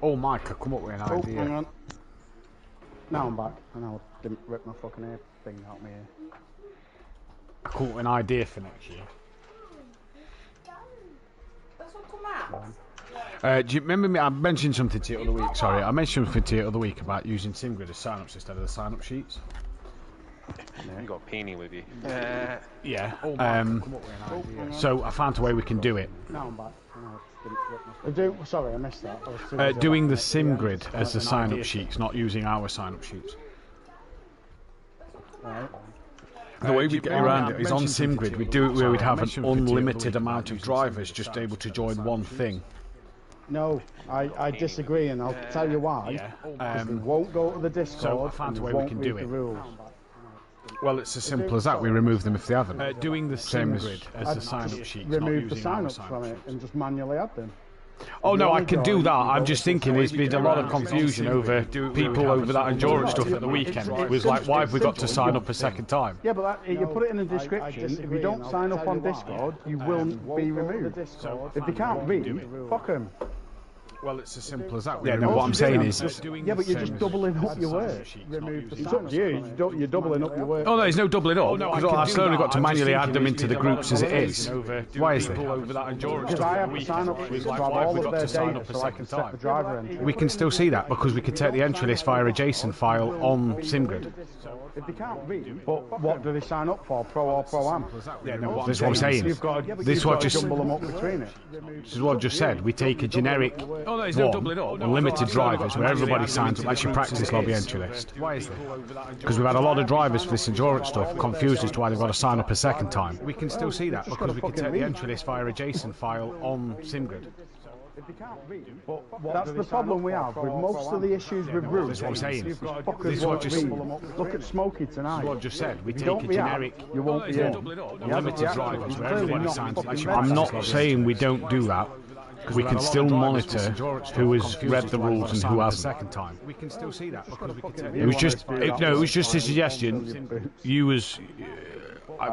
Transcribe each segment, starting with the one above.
Oh, Mike, I come up with an idea. Hang on. Now I'm back. And I didn't rip my fucking ear thing out my ear. I come up with an idea for next year. That's what come out. Do you remember me? I mentioned something to you the other week. Sorry, I mentioned something to you the other week about using SimGrid as sign-ups instead of the sign-up sheets. You got Peony with you. Yeah. So I found a way we can do it. Now I'm back. Sorry, I missed that. Doing the SimGrid as the sign-up sheets, not using our sign-up sheets. Right. The way we get around it is on SimGrid, we'd do it where we'd have an unlimited amount of drivers just able to join one thing. No, I disagree, and I'll tell you why. Because we won't go to the Discord. So I found a way we can do it. Rules. Well, it's as simple as that. We remove them if they haven't. Doing the SimGrid as the sign-up sheets, remove the sign-ups from it and just manually add them. Oh no, I can do that. I'm just thinking there's been a lot of confusion over people over that endurance stuff at the weekend. It was like, why have we got to sign up a second time? Yeah, but you put it in the description. If you don't sign up on Discord, you will be removed. If they can't read, fuck them. Well, it's as simple as that. Yeah, no, what I'm saying is... Yeah, but you're just doubling up your work. It's up to you. You're doubling up your work. Oh, no, there's no doubling up. Because I've slowly got to manually add them into the groups as it is. Why is that? Because I have to sign up to have all of their data so I can set the driver entry. We can still see that because we can take the entry list via a JSON file on SimGrid. If they can't read, but what do they sign up for? Pro or Pro-Am? Yeah, no, this is what I'm saying. This is what just jumble them up between it. This is what I just said. We take a generic unlimited drivers where everybody signs up. Actually, practice lobby entry list. Why is that? Because we've had a lot of drivers for this endurance stuff confused as to why they've got to sign up a second time. We can still see that because we can take the entry list via a JSON file on SimGrid. If they can't read, but that's the problem we have with most of the issues with rules. That's what I'm saying. This is what just look at Smokey tonight. This is what I just said. We take a generic, you won't be unlimited drivers where everybody signs up. I'm not saying we don't do that. Because we can still monitor who has read the rules and who hasn't. Second time, we can still see that. It was just it was just a suggestion.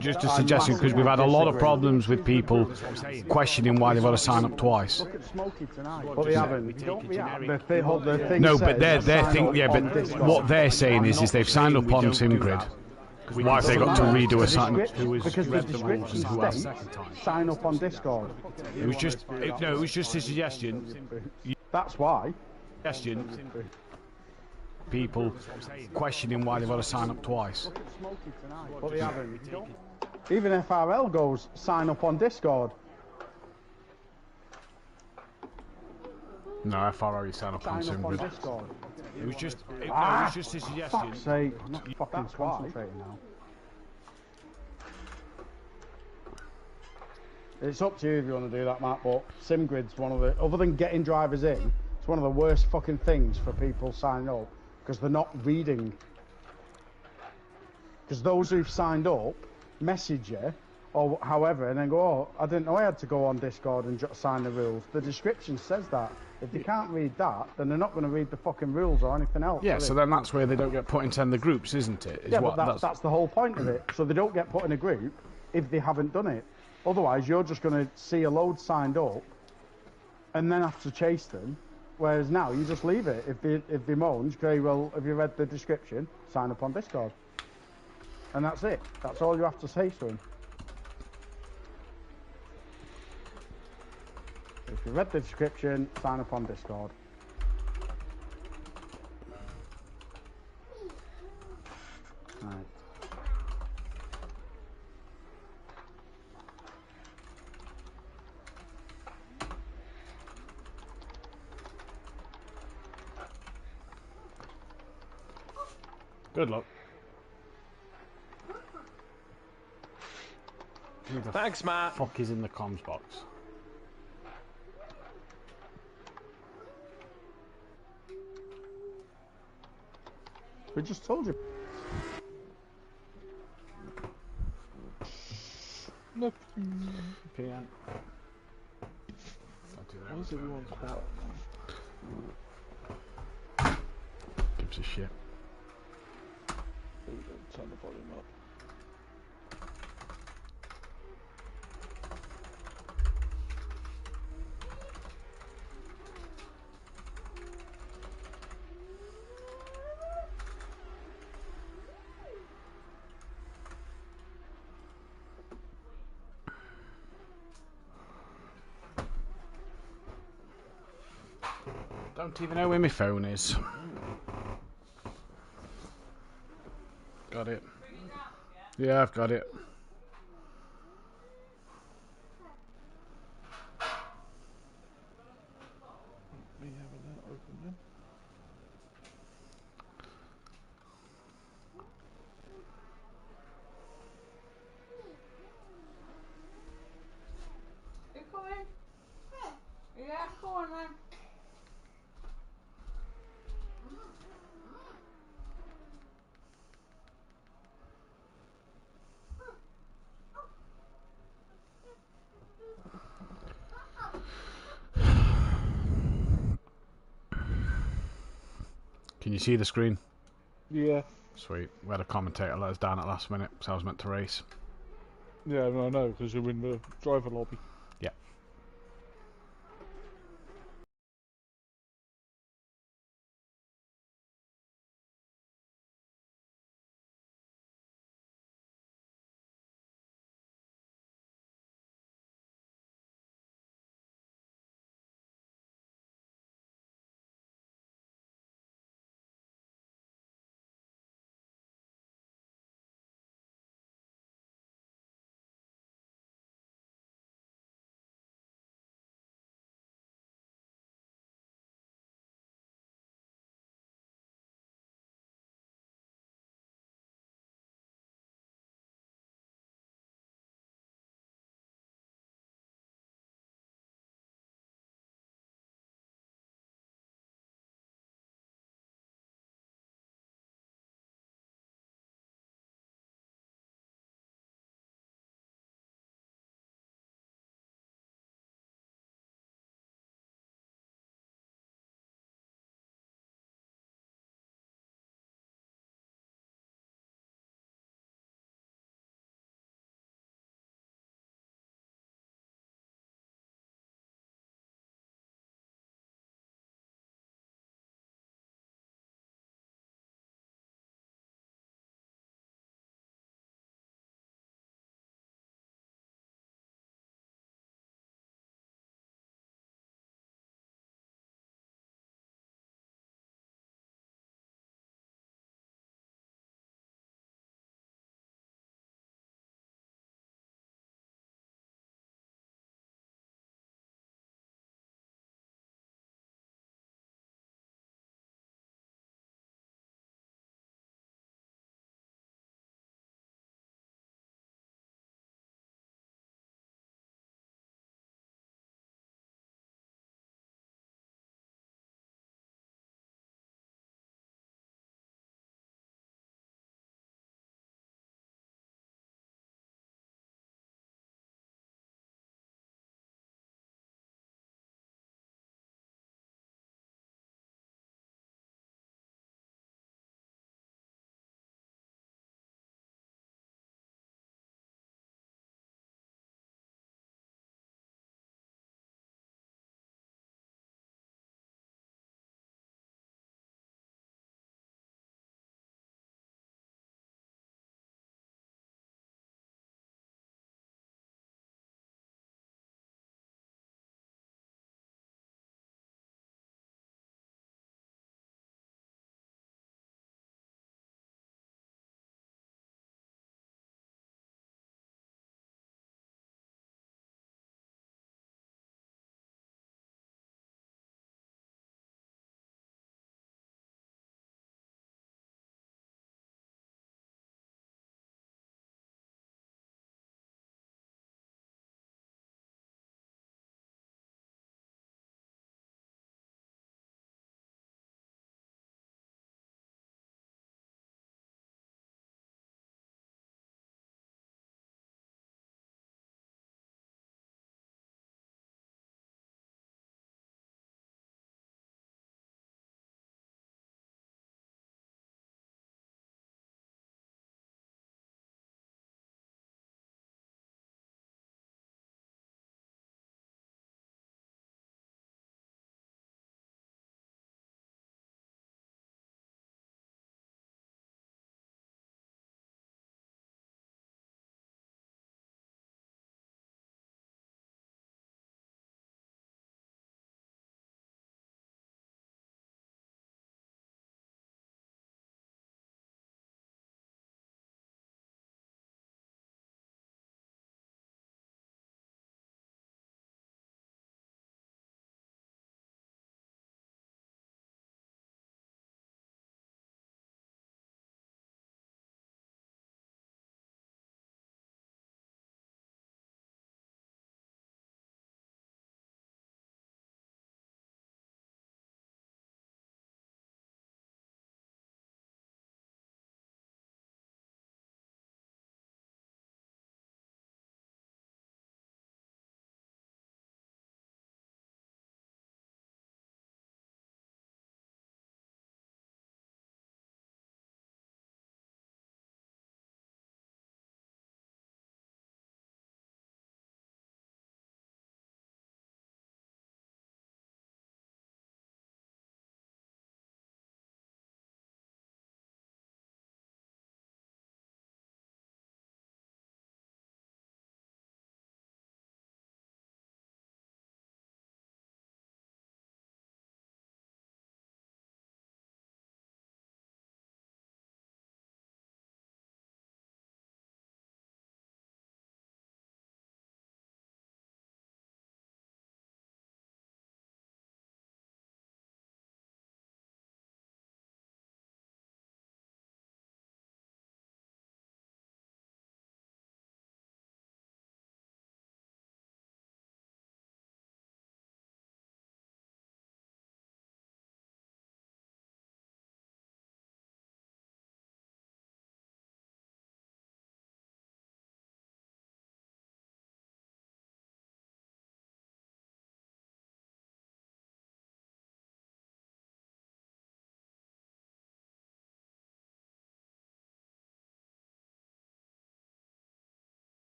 Just a suggestion because we've had a lot of problems with people questioning why they've got to sign up twice. But they haven't. No, but but what they're saying is they've signed up on SimGrid. Why have they got to redo a sign? Because the description states sign up on Discord. It was just it was just a suggestion. That's why. People questioning why they've got to sign up twice. But they haven't. Even FRL goes sign up on Discord. No, FRL you sign up on SimGrid. It was just it was just a suggestion. Fuck's sake, I'm not fucking concentrating now. It's up to you if you want to do that, Matt, but SimGrid's one of the, other than getting drivers in, it's one of the worst fucking things for people signing up, because they're not reading. Because those who've signed up message you, or however, and then go, oh, I didn't know I had to go on Discord and sign the rules. The description says that. If they can't read that, then they're not going to read the fucking rules or anything else. Yeah, so then that's where they don't get put into the groups, isn't it? Yeah, but that's the whole point of it. So they don't get put in a group if they haven't done it. Otherwise, you're just going to see a load signed up and then have to chase them. Whereas now, you just leave it. If they moan, you say, well, have you read the description? Sign up on Discord. And that's it. That's all you have to say to them. If you read the description, sign up on Discord. Right. Good luck. Thanks, Matt. Fuck is in the comms box. We just told you. Look. PM. Why is everyone quiet? Gives a shit. Turn the volume up. Don't even know where my phone is. Got it. Yeah, I've got it. Me having that open then. You coming? Yeah, come on then. Can you see the screen? Yeah. Sweet. We had a commentator let us down at last minute, so I was meant to race. Yeah, I know, because you're in the driver lobby. Yeah.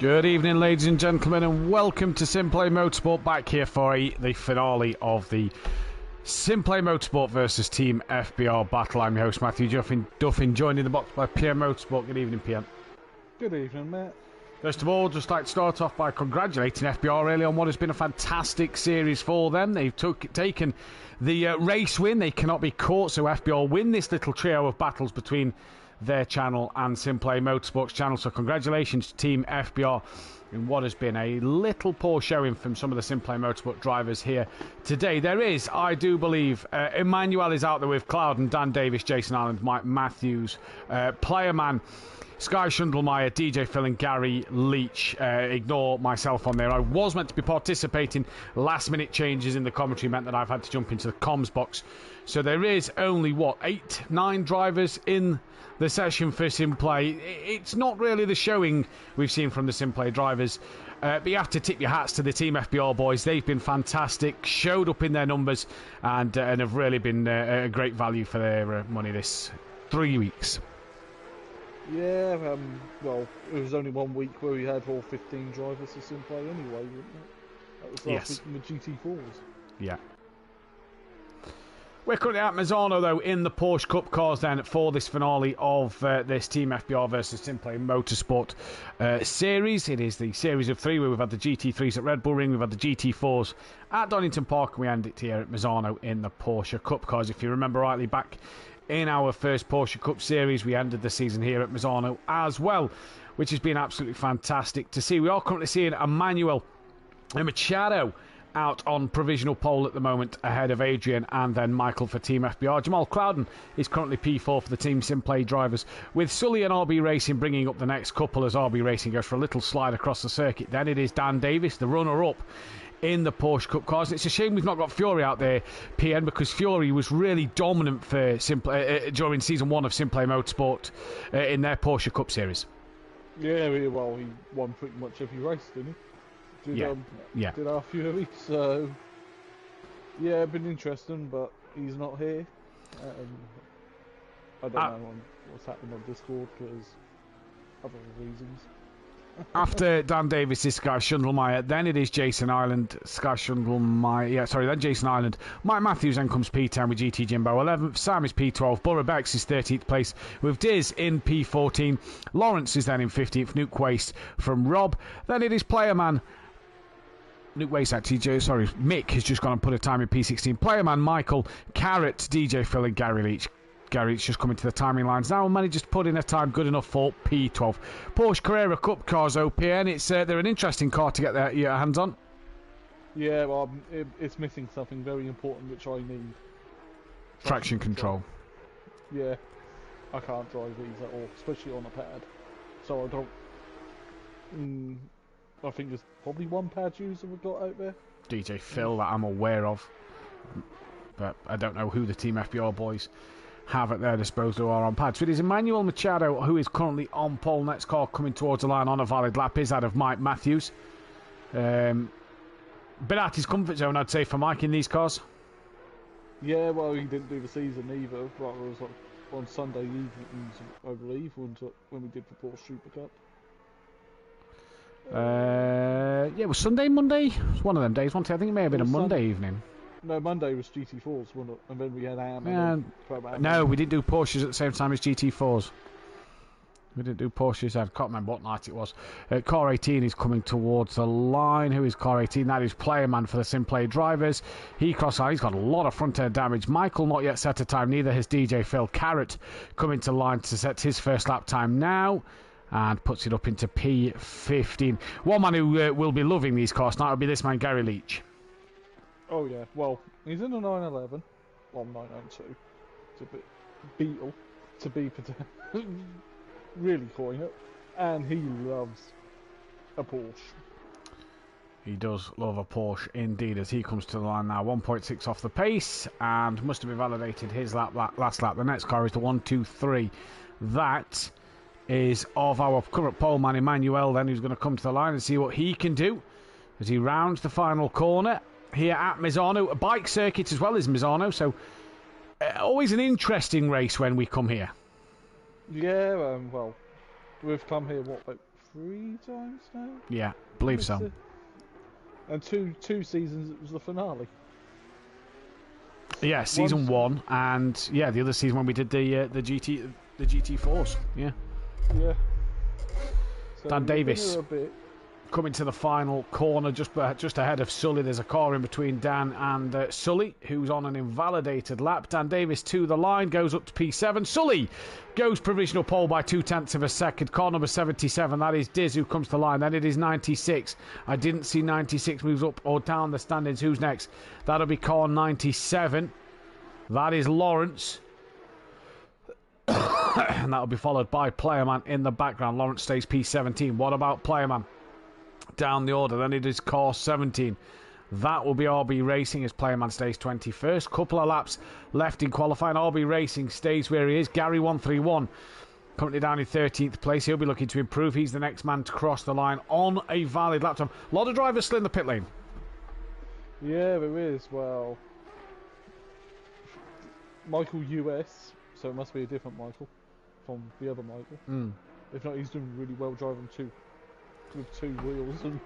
Good evening, ladies and gentlemen, and welcome to SimPlay Motorsport, back here for the finale of the SimPlay Motorsport versus Team FBR battle. I'm your host, Mathew Duffin, joined in the box by PM Motorsport. Good evening, PM. Good evening, Matt. First of all, just like to start off by congratulating FBR really on what has been a fantastic series for them. They've taken the race win. They cannot be caught, so FBR win this little trio of battles between their channel and SimPlay Motorsport's channel. So congratulations to Team FBR in what has been a little poor showing from some of the SimPlay Motorsport drivers here today. There is, I do believe, Emmanuel is out there with Cloud and Dan Davis, Jason Island, Mike Matthews, Player Man, Sky Shundlemeyer, DJ Phil and Gary Leach. Ignore myself on there. I was meant to be participating. Last minute changes in the commentary meant that I've had to jump into the comms box. So there is only, 8, 9 drivers in the session for SimPlay. It's not really the showing we've seen from the SimPlay drivers. But you have to tip your hats to the Team FBR boys. They've been fantastic, showed up in their numbers, and have really been a great value for their money this 3 weeks. Yeah, well, it was only 1 week where we had all 15 drivers to SimPlay anyway, wasn't it? That was last week in the GT4s. Yeah. We're currently at Misano, though, in the Porsche Cup cars then for this finale of this Team FBR versus SimPlay Motorsport series. It is the series of 3 where we've had the GT3s at Red Bull Ring, we've had the GT4s at Donington Park, and we end it here at Misano in the Porsche Cup cars. If you remember rightly, back in our first Porsche Cup series, we ended the season here at Misano as well, which has been absolutely fantastic to see. We are currently seeing Emmanuel Machado out on provisional pole at the moment, ahead of Adrian and then Michael for Team FBR. Jamal Crowden is currently P4 for the Team SimPlay drivers, with Sully and RB Racing bringing up the next couple as RB Racing goes for a little slide across the circuit. Then it is Dan Davis, the runner-up in the Porsche Cup cars. And it's a shame we've not got Fury out there, PN, because Fury was really dominant for during Season 1 of SimPlay Motorsport in their Porsche Cup series. Yeah, well, he won pretty much every race, didn't he? Did our Fury, so yeah, been interesting, but he's not here. I don't know what's happening on Discord because other reasons. After Dan Davis is Sky Shundlemeyer, then it is Jason Island, Sky Shundlemeyer, then Jason Island. Mike Matthews then comes P10 with GT Jimbo 11th, Sam is P12, Borough Bex is 13th place with Diz in P14, Lawrence is then in 15th, Nuke Waste from Rob, then it is Player Man. Nuke Waste actually, Mick has just gone and put a time in P16. Player Man, Michael, Carrot, DJ Phil and Gary Leach. Gary Leach just coming to the timing lines now and manages to put in a time good enough for P12. Porsche Carrera Cup cars, OPN. They're an interesting car to get your hands on. Yeah, well, it's missing something very important which I need. Traction control. Yeah, I can't drive these at all, especially on a pad. So I don't... I think there's probably one pad user we've got out there. DJ Phil, that I'm aware of. But I don't know who the Team FBR boys have at their disposal who are on pads. So it is Emmanuel Machado who is currently on pole. Next car coming towards the line on a valid lap is that of Mike Matthews. Been at his comfort zone, I'd say, for Mike in these cars. Yeah, well, he didn't do the season either. But it was on Sunday evenings, I believe, when we did the Porsche Super Cup. It was Sunday, Monday. It was one of them days. I think it may have been a Monday evening. No, Monday was GT4s, wasn't it? And then we had AM. No, we didn't do Porsches at the same time as GT4s. We didn't do Porsches. I can't remember what night it was. Car 18 is coming towards the line. Who is Car 18? That is Player Man for the SimPlay drivers. He crossed line. He's got a lot of front end damage. Michael not yet set a time. Neither has DJ Phil. Carrot coming to line to set his first lap time now. And puts it up into P15. One man who will be loving these cars tonight will be this man, Gary Leach. Oh, yeah. Well, he's in a 911. Well, 992. It's a bit Beetle to be really calling it. And he loves a Porsche. He does love a Porsche indeed, as he comes to the line now. 1.6 off the pace and must have validated his last lap. The next car is the 123. That is of our current pole man Emmanuel then, who's going to come to the line and see what he can do as he rounds the final corner here at Misano, a bike circuit as well as Misano, so always an interesting race when we come here. Yeah, well, we've come here, what, about 3 times now. Yeah, believe so. And two seasons it was the finale. Yeah, season 1, and yeah, the other season when we did the GT4s. Yeah. Yeah. So Dan Davis coming to the final corner, just ahead of Sully. There's a car in between Dan and Sully, who's on an invalidated lap. Dan Davis to the line, goes up to P7. Sully goes provisional pole by 0.2 of a second. Car number 77, that is Diz, who comes to the line. Then it is 96. I didn't see 96 moves up or down the standings. Who's next? That'll be car 97. That is Lawrence. And that'll be followed by Playerman in the background. Lawrence stays P17. What about Playerman? Down the order, then it is car 17. That will be RB Racing as Playerman stays 21st. Couple of laps left in qualifying. RB Racing stays where he is. Gary 131 currently down in 13th place. He'll be looking to improve. He's the next man to cross the line on a valid lap time. A lot of drivers still in the pit lane. Yeah, there is. Well, Michael US, so it must be a different Michael from the other Michael. If not, he's doing really well driving with 2 wheels and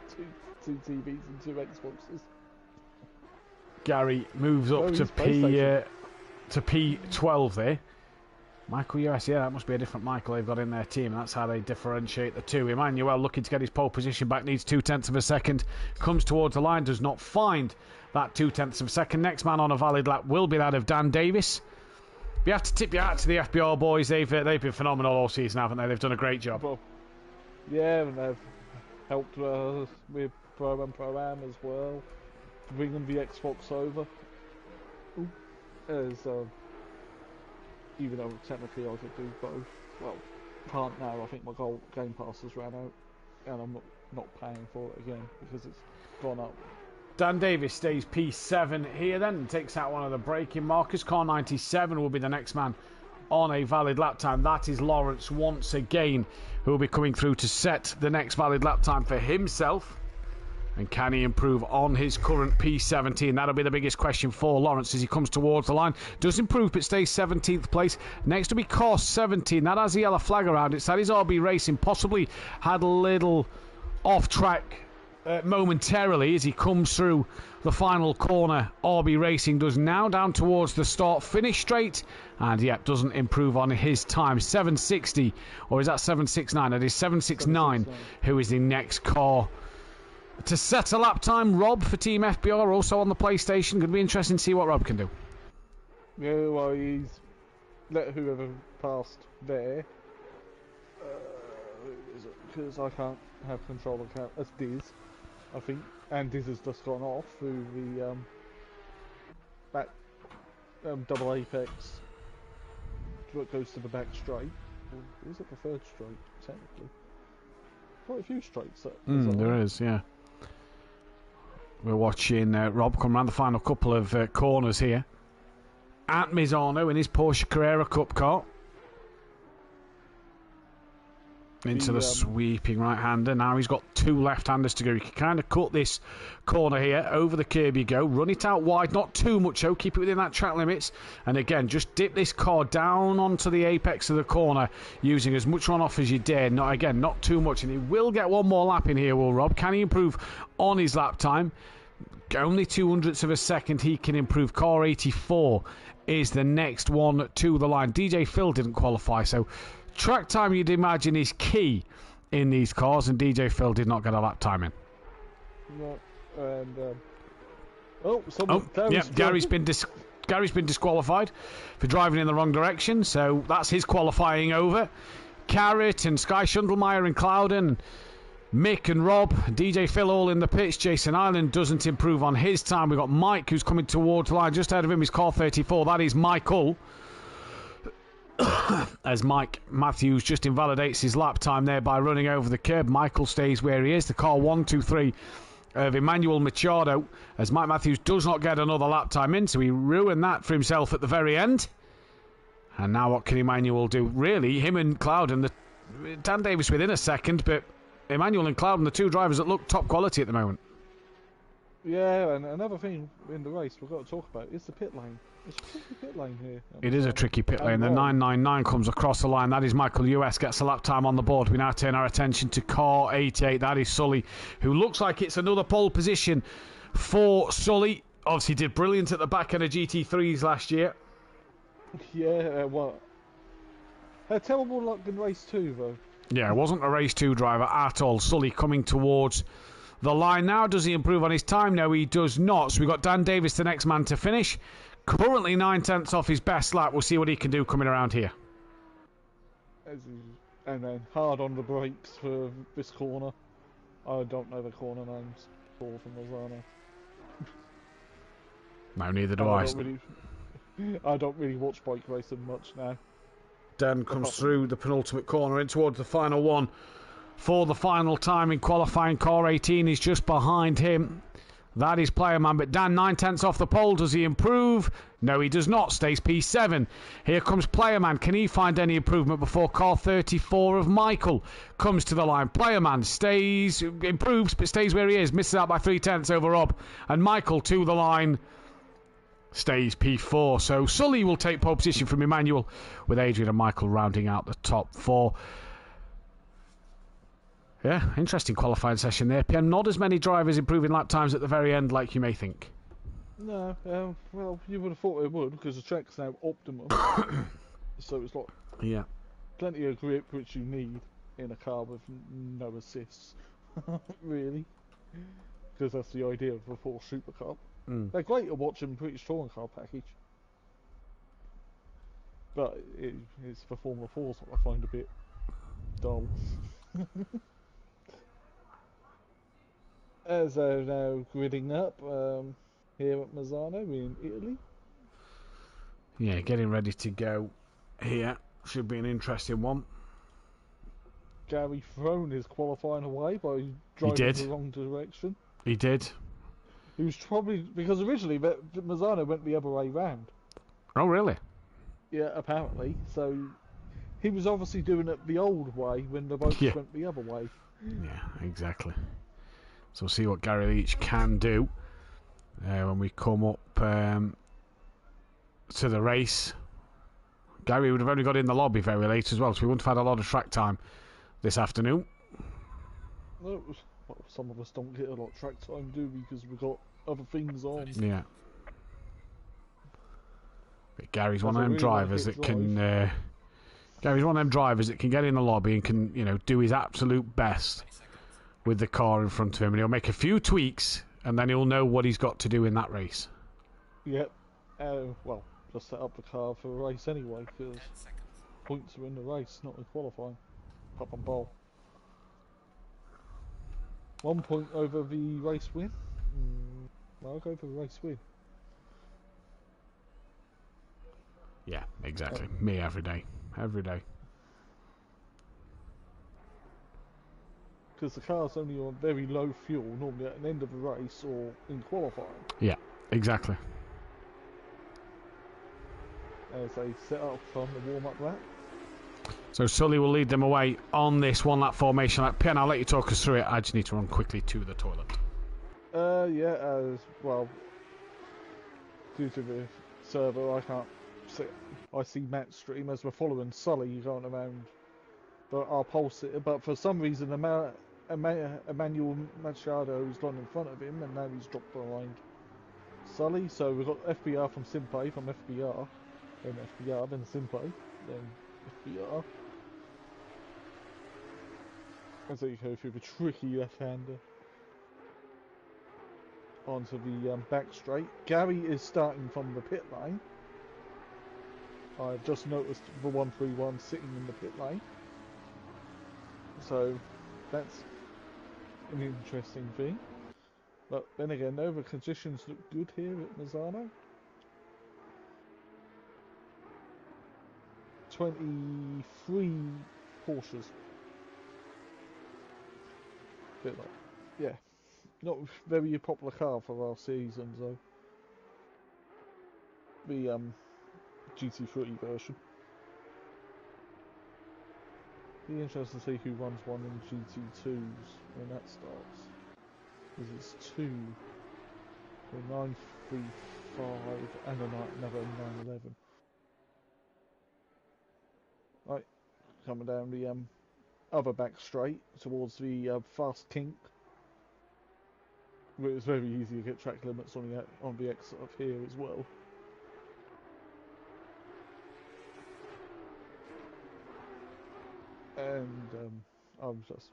two TVs and 2 Xboxes. Gary moves up to P12 there. Michael US, yeah, that must be a different Michael they've got in their team. That's how they differentiate the two. Emmanuel looking to get his pole position back, needs 0.2 of a second. Comes towards the line, does not find that 0.2 of a second. Next man on a valid lap will be that of Dan Davis. You have to tip your hat to the FBR boys. They've been phenomenal all season, haven't they? They've done a great job. Well, yeah, and they've helped with Pro-Am as well, bringing the Xbox over. As even though technically I could do both, well, can't now. I think my Game Pass has ran out, and I'm not paying for it again because it's gone up. Dan Davis stays P7 here then and takes out one of the braking markers. Car 97 will be the next man on a valid lap time. That is Lawrence once again, who will be coming through to set the next valid lap time for himself. And can he improve on his current P17? That'll be the biggest question for Lawrence as he comes towards the line. Does improve but stays 17th place. Next will be car 17. That has the yellow flag around it. So that is RB Racing. Possibly had a little off track momentarily as he comes through the final corner. RB Racing does now, down towards the start finish straight, and yep, doesn't improve on his time. 760, or is that 769? It is 769 who is the next car to set a lap time. Rob for Team FBR also on the PlayStation. Going to be interesting to see what Rob can do. Yeah, well, he's let whoever passed there, because I can't have control of the as Diz, I think, and Diz has just gone off through the back double apex. What goes to the back straight? Or is it the third straight technically? Quite a few straights. There is, yeah. We're watching Rob come around the final couple of corners here at Misano in his Porsche Carrera Cup car. Into the sweeping right-hander. Now he's got 2 left-handers to go. He can kind of cut this corner here. Over the curb you go. Run it out wide. Not too much, though. Keep it within that track limits. And again, just dip this car down onto the apex of the corner using as much runoff as you dare. Not too much. And he will get one more lap in here, will Rob? Can he improve on his lap time? Only 0.02 of a second he can improve. Car 84 is the next one to the line. DJ Phil didn't qualify, so track time, you'd imagine, is key in these cars, and DJ Phil did not get a lap time in. No, and Gary's been disqualified for driving in the wrong direction, so that's his qualifying over. Carrot and Sky Schundelmeyer and Clouden, Mick and Rob, DJ Phil all in the pits. Jason Island doesn't improve on his time. We've got Mike who's coming towards the line. Just ahead of him is car 34. That is Michael. As Matthews just invalidates his lap time there by running over the curb. Michael stays where he is. The car 123 of Emmanuel Machado, as Mike Matthews does not get another lap time in, so he ruined that for himself at the very end. And now what can Emmanuel do? Really, him and Clouden, Dan Davis within a second, but Emmanuel and Clouden, the 2 drivers that look top quality at the moment. Yeah, and another thing in the race we've got to talk about is the pit lane. It's a tricky pit lane here. It is a tricky pit lane. The 999 comes across the line. That is Michael US, gets a lap time on the board. We now turn our attention to car 88. That is Sully, who looks like it's another pole position for Sully. Obviously did brilliant at the back end of GT3s last year. Yeah, what? Had terrible luck in race 2, though. Yeah, it wasn't a race 2 driver at all. Sully coming towards the line now. Does he improve on his time? No, he does not. So we've got Dan Davis, the next man to finish. Currently 9/10 off his best lap. We'll see what he can do coming around here. And then hard on the brakes for this corner. I don't know the corner names for Misano. No, neither do I. I don't really watch bike racing much now. Dan comes through the penultimate corner in towards the final one for the final time in qualifying. Car 18 is just behind him. That is Player Man, but Dan 9/10 off the pole. Does he improve? No, he does not. Stays P7. Here comes Player Man. Can he find any improvement before car 34 of Michael comes to the line? Player Man improves, but stays where he is. Misses out by 3/10 over Rob. And Michael to the line. Stays P4. So Sully will take pole position from Emmanuel, with Adrian and Michael rounding out the top 4. Yeah, interesting qualifying session there. PM, not as many drivers improving lap times at the very end like you may think. No, well, you would have thought it would, because the track's now optimum. So it's like plenty of grip, which you need in a car with no assists, really. Because that's the idea of a Porsche supercar. They're great at watching British touring car package. But it's the Formula 4s that I find a bit dull. As they're now gridding up here at Misano in Italy. Yeah, getting ready to go here. Should be an interesting one. Gary thrown his qualifying away by driving the wrong direction. He did. He was probably... Because originally Misano went the other way round. Oh, really? Yeah, apparently. So he was obviously doing it the old way when the boats went the other way. Yeah, exactly. So we'll see what Gary Leach can do when we come up to the race. Gary would have only got in the lobby very late as well, so we wouldn't have had a lot of track time this afternoon. Well, some of us don't get a lot of track time, do we? Because we've got other things on. Yeah. But Gary's one of them drivers that can... Gary's one of them drivers that can get in the lobby and can, do his absolute best with the car in front of him, and he'll make a few tweaks, and then he'll know what he's got to do in that race. Yep. Well, just set up the car for a race anyway, because points are in the race, not in qualifying. Pop and bowl. 1 point over the race win. Well, I'll go for the race win. Yeah, exactly. Me every day. Every day. Because the car's only on very low fuel, normally at the end of the race or in qualifying. Yeah, exactly. As they set up on the warm-up lap. So Sully will lead them away on this one-lap formation. Pian, I'll let you talk us through it. I just need to run quickly to the toilet. Well, due to the server, I can't see. I see Matt's stream as we're following Sully going around our pole sitter, but for some reason Emmanuel Machado has gone in front of him, and now he's dropped behind Sully. So we've got FBR from SimPlay from FBR, then FBR, then SimPlay, then FBR. As they go through the tricky left-hander onto the back straight. Gary is starting from the pit lane. I've just noticed the 131 sitting in the pit lane. So that's an interesting thing. But then again, though, the conditions look good here at Misano. 23 Porsches. Bit like, yeah, not very popular car for our season, though. The GT3 version. Be interesting to see who runs one in GT2s when that starts, because it's 2 A 935 and another 911. Right, coming down the other back straight towards the fast kink. But it's very easy to get track limits on the exit up here as well. And I'm just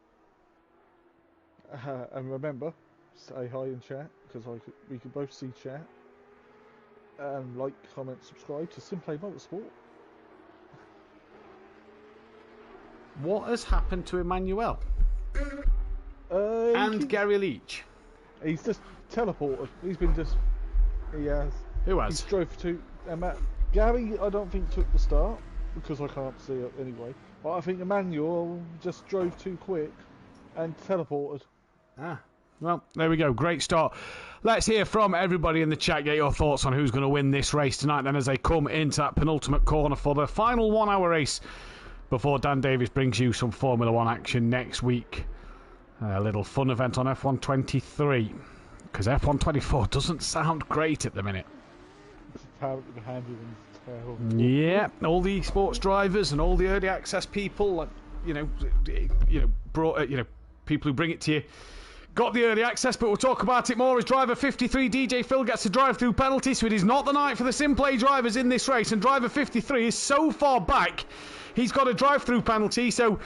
and remember, say hi in chat because we can both see chat. And like, comment, subscribe to SimPlay Motorsport. What has happened to Emmanuel? And Gary Leach? He's just teleported. He has. Who has? He drove to... Gary, I don't think took the start, because I can't see it anyway. But I think Emmanuel just drove too quick and teleported. Ah. Well, there we go. Great start. Let's hear from everybody in the chat. Get your thoughts on who's going to win this race tonight then as they come into that penultimate corner for the final 1 hour race before Dan Davis brings you some Formula 1 action next week. A little fun event on F1 23, because F1 24 doesn't sound great at the minute. Apparently the handling's terrible. Yeah, all the sports drivers and all the early access people, like people who bring it to you, got the early access. But we'll talk about it more as driver 53 DJ Phil gets a drive-through penalty, so it is not the night for the SimPlay drivers in this race. And driver 53 is so far back, he's got a drive-through penalty. So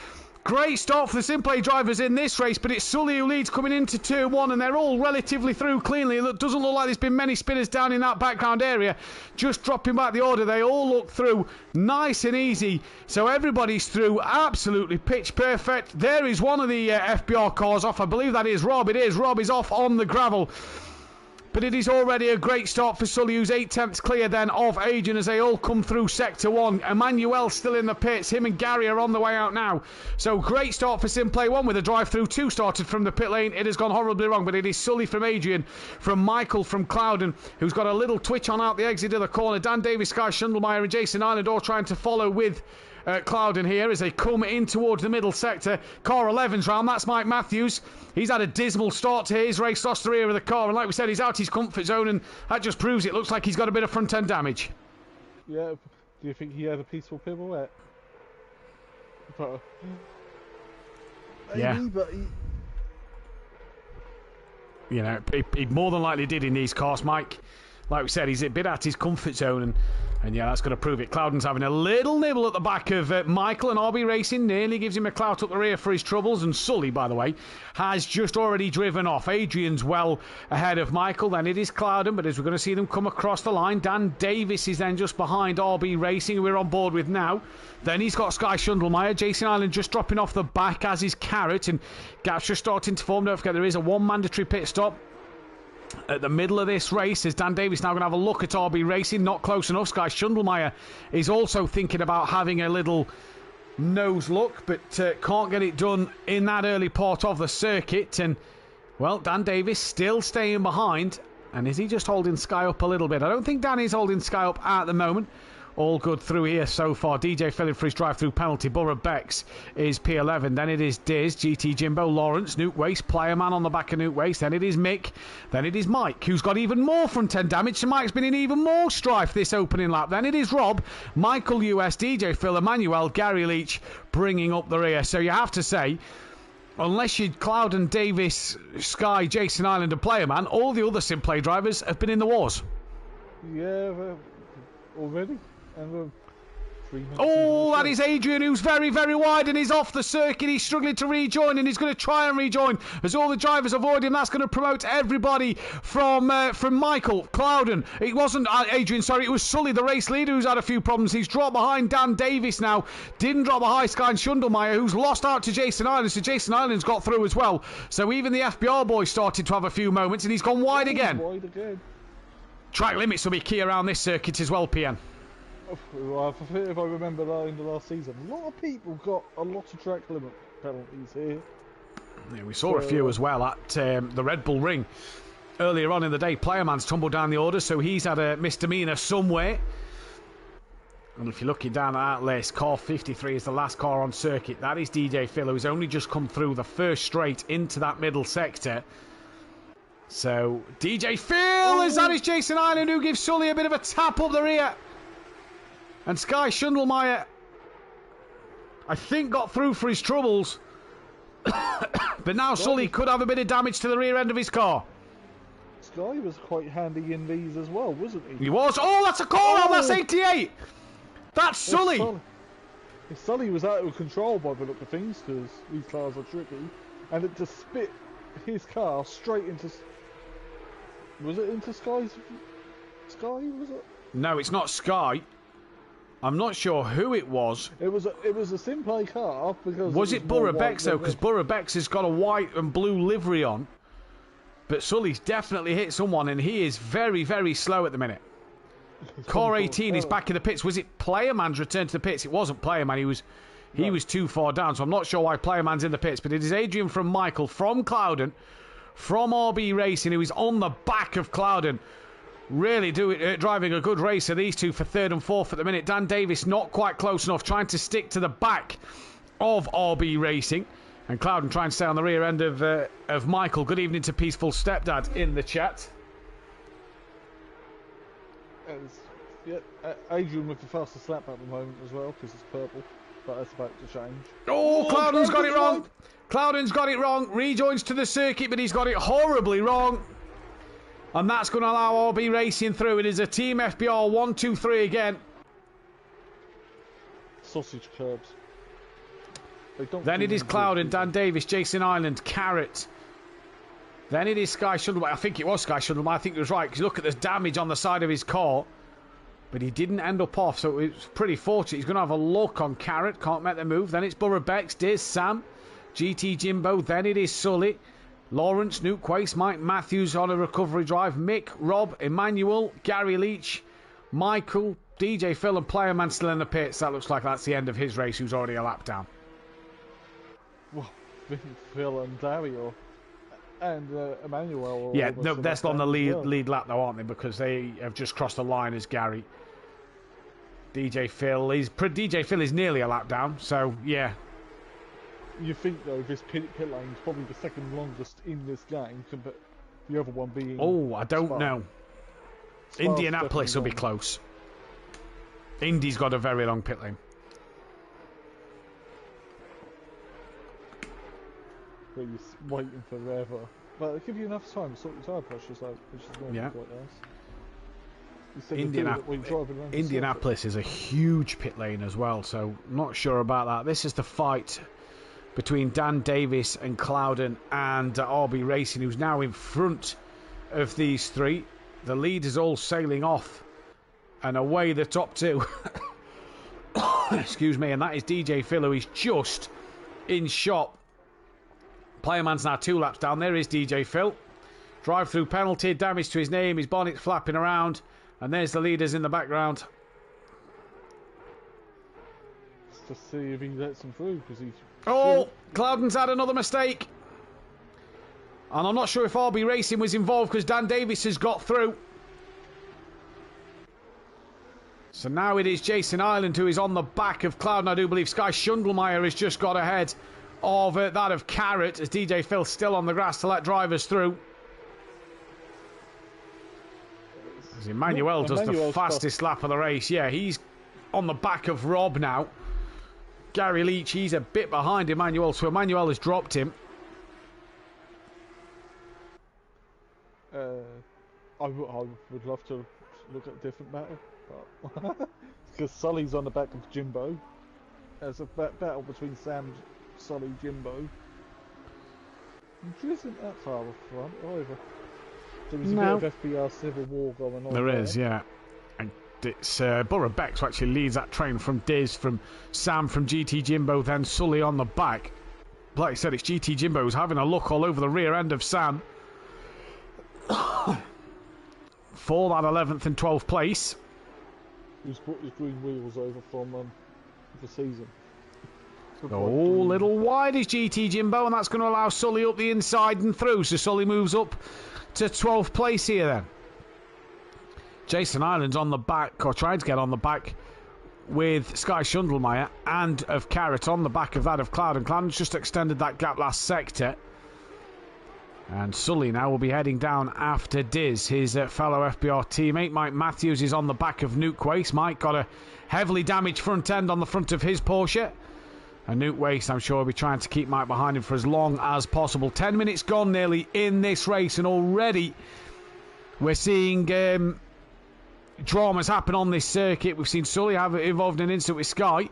great start for the SimPlay drivers in this race, but it's Sully who leads coming into turn 1, and they're all relatively through cleanly. It doesn't look like there's been many spinners down in that background area. Just dropping back the order, they all look through nice and easy. So everybody's through absolutely pitch perfect. There is one of the FBR cars off. I believe that is Rob. It is. Rob is off on the gravel. But it is already a great start for Sully, who's 8 tenths clear then of Adrian as they all come through Sector 1. Emmanuel still in the pits. Him and Gary are on the way out now. So great start for SimPlay 1 with a drive-through. 2 started from the pit lane. It has gone horribly wrong, but it is Sully from Adrian, from Michael from Clouden, who's got a little twitch on out the exit of the corner. Dan Davis, Sky Schundelmeyer and Jason Island all trying to follow with Clouden here as they come in towards the middle sector. Car 11's round, that's Mike Matthews. He's had a dismal start to his race, lost the rear of the car, and like we said, he's out his comfort zone, and that just proves it looks like he's got a bit of front end damage. Yeah, do you think he had a peaceful pirouette? Yeah. But he more than likely did in these cars, Mike. Like we said, he's a bit at his comfort zone, and yeah, that's going to prove it. Clouden's having a little nibble at the back of Michael, and RB Racing nearly gives him a clout up the rear for his troubles. And Sully, by the way, has just already driven off. Adrian's well ahead of Michael. Then it is Clouden, but as we're going to see them come across the line, Dan Davis is then just behind RB Racing, who we're on board with now. Then he's got Sky Schundelmeyer. Jason Island just dropping off the back, as is Carrot, and gaps just starting to form. Don't forget, there is a 1 mandatory pit stop at the middle of this race, as Dan Davis now going to have a look at RB Racing. Not close enough. Sky Schundelmeyer is also thinking about having a little nose look, but can't get it done in that early part of the circuit. And well, Dan Davis still staying behind. And is he just holding Sky up a little bit? I don't think Dan is holding Sky up at the moment. All good through here so far. DJ filling for his drive-through penalty. Borough Bex is P11. Then it is Diz, GT Jimbo, Lawrence, Newt Waste, Player Man on the back of Newt Waste. Then it is Mick. Then it is Mike, who's got even more front-end damage. So Mike's been in even more strife this opening lap. Then it is Rob, Michael US, DJ Phil, Emmanuel, Gary Leach bringing up the rear. So you have to say, unless you're Clouden, Davis, Sky, Jason Island and Player Man, all the other SimPlay drivers have been in the wars. Yeah, already. And 3 minutes. Oh, that is Adrian, who's very, very wide and he's off the circuit. He's struggling to rejoin, and he's going to try and rejoin as all the drivers avoid him. That's going to promote everybody from Michael, Clouden. It wasn't Adrian, sorry, it was Sully, the race leader, who's had a few problems. He's dropped behind Dan Davis now. Didn't drop behind Sky Schundelmeyer, who's lost out to Jason Island. So Jason Island's got through as well. So even the FBR boy started to have a few moments, and he's gone wide again. Wide again. Track limits will be key around this circuit as well, PN. Well, if I remember in the last season, a lot of people got a lot of track limit penalties here. Yeah, we saw a few as well at the Red Bull Ring earlier on in the day. Playerman's tumbled down the order, so he's had a misdemeanor somewhere. And if you're looking down at that list, car 53 is the last car on circuit. That is DJ Phil, who's only just come through the first straight into that middle sector. So, DJ Phil, as that is Jason Ireland, who gives Sully a bit of a tap up the rear. And Sky Schundelmeyer, I think, got through for his troubles. But now Sully could have a bit of damage to the rear end of his car. Sky was quite handy in these as well, wasn't he? He was. Oh, that's a call out. That's 88. That's Sully. Sully was out of control by the look of things, because these cars are tricky. And it just spit his car straight into... Was it into Sky's... Sky, was it? No, it's not Sky. I'm not sure who it was. It was a SimPlay car, because... Was it Borough Bex, though? Because Borough Bex has got a white and blue livery on. But Sully's definitely hit someone, and he is very, very slow at the minute. Core 18 is back in the pits. Was it Playerman's return to the pits? It wasn't Playerman. He was too far down, so I'm not sure why Playerman's in the pits. But it is Adrian from Michael, from Clouden, from RB Racing, who is on the back of Clouden. Really driving a good race of these two for third and fourth at the minute. Dan Davis not quite close enough, trying to stick to the back of RB Racing. And Clouden trying to stay on the rear end of Michael. Good evening to Peaceful Stepdad in the chat. Adrian with the fastest lap at the moment as well, because it's purple. But that's about to change. Oh, Clouden's got it wrong. Clouden's got it wrong. Rejoins to the circuit, but he's got it horribly wrong. And that's going to allow RB Racing through. It is a Team FBR 1, 2, 3 again. Sausage curbs. Then it is Clouden, Dan Davis, Jason Ireland, Carrot. Then it is Sky Shundlemeyer. I think it was Sky Shundlemeyer. I think he was right, because look at this damage on the side of his car. But he didn't end up off, so it's pretty fortunate. He's going to have a look on Carrot. Can't make the move. Then it's Borough Bex, Diz, Sam, GT Jimbo. Then it is Sully, Lawrence, Nuke Quace, Mike Matthews on a recovery drive. Mick, Rob, Emmanuel, Gary Leach, Michael, DJ Phil and Playerman still in the pits. That looks like that's the end of his race, who's already a lap down. Well, Phil and Dario and Emmanuel. Yeah, no, that's on the lead lap though, aren't they? Because they have just crossed the line as Gary. DJ Phil is nearly a lap down, so yeah. You think though this pit lane is probably the second longest in this game, but the other one being... Oh, I don't know. Indianapolis will be close. Indy's got a very long pit lane. But you're waiting forever. But it'll give you enough time to sort your tyre pressures out, which is going to be quite nice. Indianapolis is a huge pit lane as well, so not sure about that. This is the fight between Dan Davis and Clouden and RB Racing, who's now in front of these three. The lead is all sailing off and away the top two. Excuse me, and that is DJ Phil, who is just in shot. Playerman's now 2 laps down. There is DJ Phil. Drive-through penalty, damage to his name, his bonnet's flapping around. And there's the leaders in the background. Just to see if he lets him through, because he's... Oh, Clouden's had another mistake. And I'm not sure if RB Racing was involved, because Dan Davis has got through. So now it is Jason Ireland who is on the back of Clouden. I do believe Sky Schundelmeyer has just got ahead of that of Carrot, as DJ Phil's still on the grass to let drivers through. As Emmanuel does the fastest lap of the race. Yeah, he's on the back of Rob now. Gary Leach, he's a bit behind Emmanuel, so Emmanuel has dropped him. I would love to look at a different battle, but because Sully's on the back of Jimbo. There's a battle between Sam, Sully, Jimbo. Which isn't that far off front either. So there's a bit of FBR civil war going on. There is, yeah. And it's Borough Bex who actually leads that train from Diz, from Sam, from GT Jimbo, then Sully on the back. Like I said, it's GT Jimbo who's having a look all over the rear end of Sam. For that 11th and 12th place. Who's put his green wheels over from the season. Oh, little wide is GT Jimbo, and that's going to allow Sully up the inside and through. So Sully moves up to 12th place here then. Jason Ireland's on the back, or tried to get on the back, with Sky Schundelmeyer and of Carrot on the back of that of Cloud. And Cloud's just extended that gap last sector. And Sully now will be heading down after Diz, his fellow FBR teammate. Mike Matthews is on the back of Nuke Waste. Mike got a heavily damaged front end on the front of his Porsche. And Nuke Waste, I'm sure, will be trying to keep Mike behind him for as long as possible. 10 minutes gone nearly in this race, and already we're seeing dramas happen on this circuit. We've seen Sully have involved in an incident with Sky.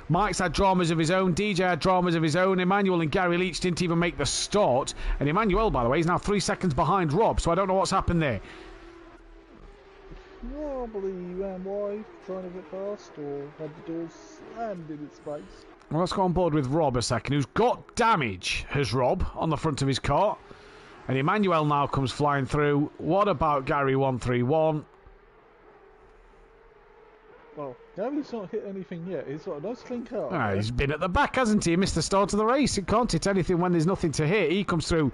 Mike's had dramas of his own. DJ had dramas of his own. Emmanuel and Gary Leach didn't even make the start. And Emmanuel, by the way, is now 3 seconds behind Rob, so I don't know what's happened there. Probably ran wide, trying to get past, or had the doors slammed in its face. Well, let's go on board with Rob a second, who's got damage, has Rob, on the front of his car. And Emmanuel now comes flying through. What about Gary 131? Well, Gary's not hit anything yet. He's got a nice clean car. He's been at the back, hasn't he? He missed the start of the race. He can't hit anything when there's nothing to hit. He comes through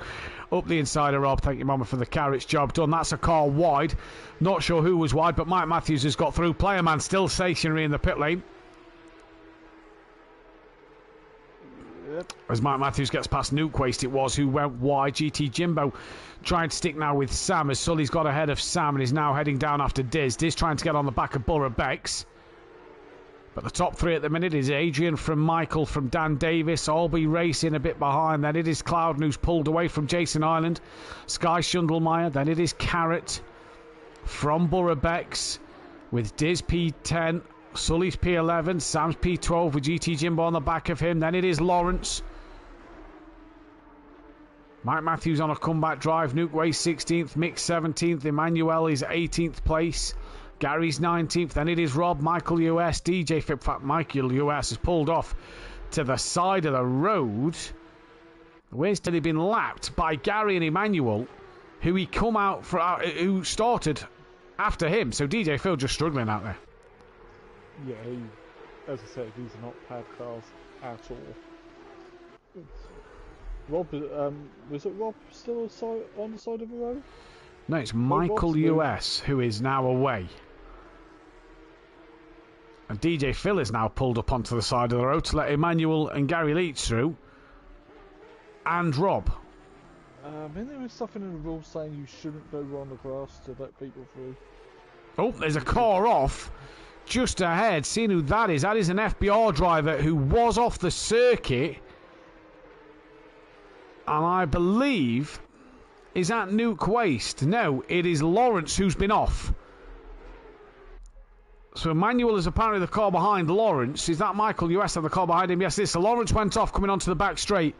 up the inside of Rob. Thank you, Mama, for the carrots. Job done. That's a car wide. Not sure who was wide, but Mike Matthews has got through. Player man still stationary in the pit lane. Yep. As Mike Matthews gets past Nuke Waste, it was who went wide. GT Jimbo trying to stick now with Sam, as Sully's got ahead of Sam and is now heading down after Diz. Diz trying to get on the back of Borough Bex. But the top three at the minute is Adrian from Michael from Dan Davis. Albie racing a bit behind. Then it is Clouden, who's pulled away from Jason Island. Sky Schundelmeyer. Then it is Carrot from Borough Bex with Diz P10. Sully's P11, Sam's P12 with GT Jimbo on the back of him. Then it is Lawrence. Mike Matthews on a comeback drive. Nuke Waste 16th, Mick 17th. Emmanuel is 18th place. Gary's 19th. Then it is Rob, Michael US, DJ. In fact, Michael US has pulled off to the side of the road. Where's he been lapped by Gary and Emmanuel, who he come out for, who started after him. So DJ Phil just struggling out there. Yeah, as I said, these are not pad cars at all. Rob, was it Rob still on the side of the road? No, it's Michael US who is now away. And DJ Phil is now pulled up onto the side of the road to let Emmanuel and Gary Leach through. And Rob. There was something in the rules saying you shouldn't go on the grass to let people through. Oh, there's a car off just ahead. Seeing who that is. That is an FBR driver who was off the circuit. And I believe... Is that Nuke Waste? No, it is Lawrence who's been off. So Emmanuel is apparently the car behind Lawrence. Is that Michael US and the car behind him? Yes, this. So Lawrence went off coming onto the back straight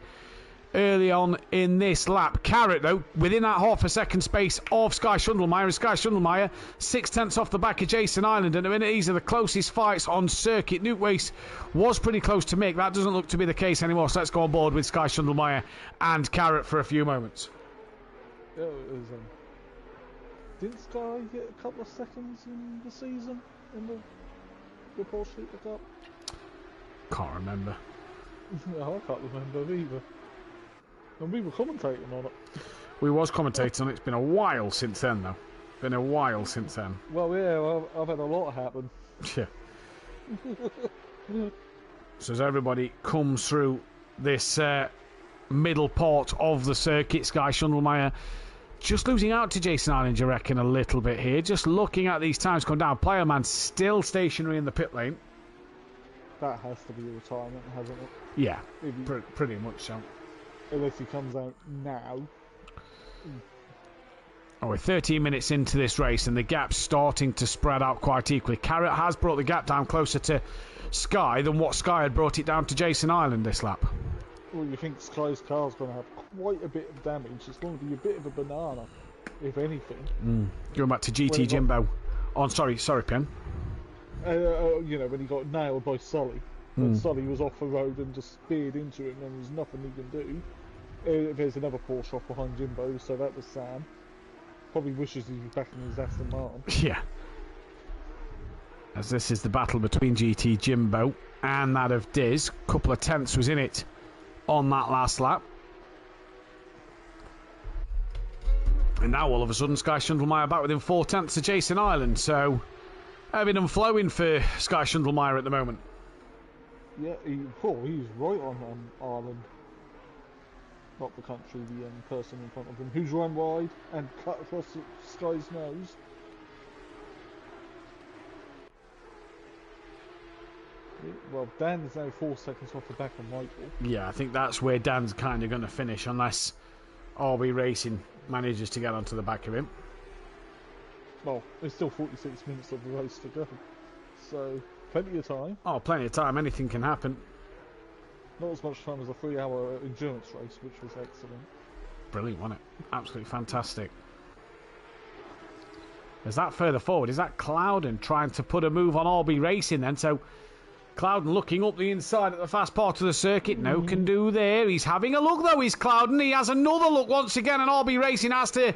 early on in this lap. Carrot, though, within that half a second space of Sky Schundelmeyer. And Sky Schundelmeyer 6/10 off the back of Jason Island. And at the minute, these are the closest fights on circuit. Nuke Waste was pretty close to Mick. That doesn't look to be the case anymore. So let's go on board with Sky Schundelmeyer and Carrot for a few moments. Yeah, it was, didn't Sky get a couple of seconds in the season in the Porsche Super Cup? Can't remember. No, I can't remember either. And we were commentating on it. We was commentating on it. It's been a while since then, though. Been a while since then. Well, yeah, I've had a lot happen. Yeah. So as everybody comes through this middle part of the circuit, Sky Schundelmeyer just losing out to Jason Island, you reckon, a little bit here. Just looking at these times come down. Player man still stationary in the pit lane. That has to be a retirement, hasn't it? Yeah, pretty much so. Unless he comes out now. Oh, we're 13 minutes into this race and the gap's starting to spread out quite equally. Carrot has brought the gap down closer to Sky than what Sky had brought it down to Jason Island this lap. Well, you think Sky's car's going to have quite a bit of damage. It's going to be a bit of a banana, if anything. Going back to GT Jimbo. Sorry, Pen. You know, when he got nailed by Sully. And Sully was off the road and just speared into him and there's nothing he can do. There's another Porsche off behind Jimbo, so that was Sam. Probably wishes he was back in his Aston Martin. Yeah. As this is the battle between GT Jimbo and that of Diz. Couple of tenths was in it on that last lap. And now all of a sudden Sky Schundelmeyer back within 4 tenths of Jason Island. So ebbing and flowing for Sky Schundelmeyer at the moment. Yeah, he's right on Ireland. 。 He's right on Ireland. 。 He's right on Ireland. 。 He's right on Ireland. 。 He's right on Ireland. 。 He's right on Ireland. 。 He's right on Ireland. . . . . . . . Yeah, not the country, the person in front of him, who's run wide and cut across this guy's nose. Well, Dan is now 4 seconds off the back of Michael. Yeah, I think that's where Dan's kind of going to finish, unless RB Racing manages to get onto the back of him. Well, there's still 46 minutes of the race to go, so plenty of time. Oh, plenty of time. Anything can happen. Not as much time as a 3-hour endurance race, which was excellent. Brilliant, wasn't it? Absolutely fantastic. Is that further forward? Is that Clouden trying to put a move on RB Racing then? So Clouden looking up the inside at the fast part of the circuit. No can do there. He's having a look though, he's Clouden. He has another look once again, and RB Racing has to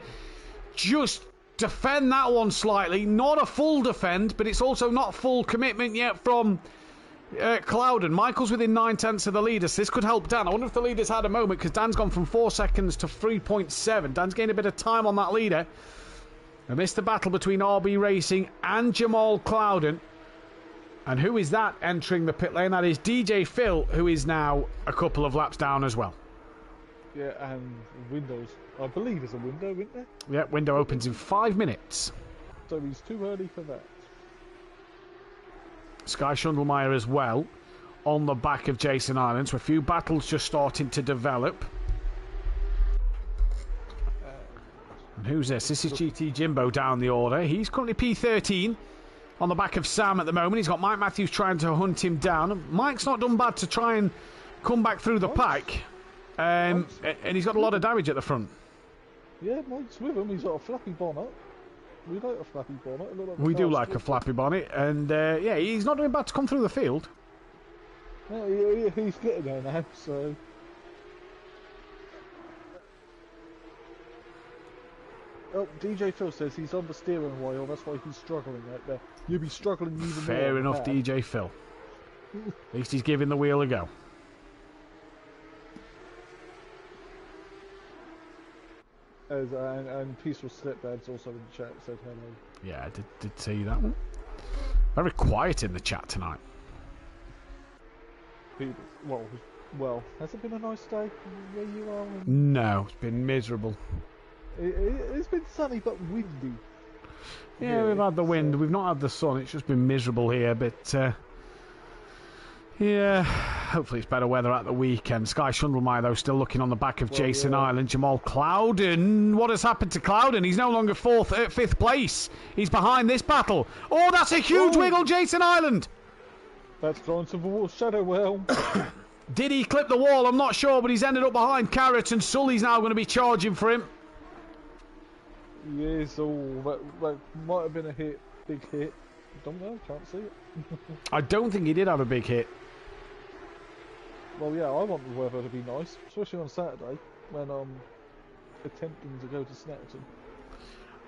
just defend that one slightly. Not a full defend, but it's also not full commitment yet from Clouden. Michael's within 9/10 of the leader, so this could help Dan. I wonder if the leader's had a moment, because Dan's gone from 4 seconds to 3.7. Dan's gained a bit of time on that leader. I missed the battle between RB Racing and Jamal Clouden. And who is that entering the pit lane? That is DJ Phil, who is now a couple of laps down as well. Yeah, and windows. I believe there's a window, isn't there? Yeah, window opens in 5 minutes. So he's too early for that. Sky Schundelmeyer as well on the back of Jason Island. So a few battles just starting to develop. And who's this? This is GT Jimbo down the order. He's currently P13 on the back of Sam at the moment. He's got Mike Matthews trying to hunt him down. Mike's not done bad to try and come back through the pack. And he's got a lot of damage at the front. Yeah, Mike's with him. He's got a flappy bonnet. We like a flappy bonnet. We do like a flappy bonnet. And yeah, he's not doing bad to come through the field. Yeah, he's getting there now, so... Oh, DJ Phil says he's on the steering wheel, that's why he's struggling right there. You'll be struggling even more. Fair enough, DJ Phil. At least he's giving the wheel a go. And Peaceful Stepdad's also in the chat, said hello. Yeah, I did see that one. Very quiet in the chat tonight. Well, has it been a nice day where you are? No, it's been miserable. It's been sunny but windy. Yeah, we've had the wind. We've not had the sun. It's just been miserable here. But yeah, hopefully it's better weather at the weekend. Sky Schundelmeyer, though, still looking on the back of Jason Island. Jamal Clouden. What has happened to Clouden? He's no longer fifth place. He's behind this battle. Oh, that's a huge wiggle, Jason Island. That's gone to the shadow well. Did he clip the wall? I'm not sure, but he's ended up behind Carrot, and Sully's now going to be charging for him. Yes, that might have been a hit, big hit. Don't know, can't see it. I don't think he did have a big hit. Well, yeah, I want the weather to be nice, especially on Saturday when I'm attempting to go to Snetterton.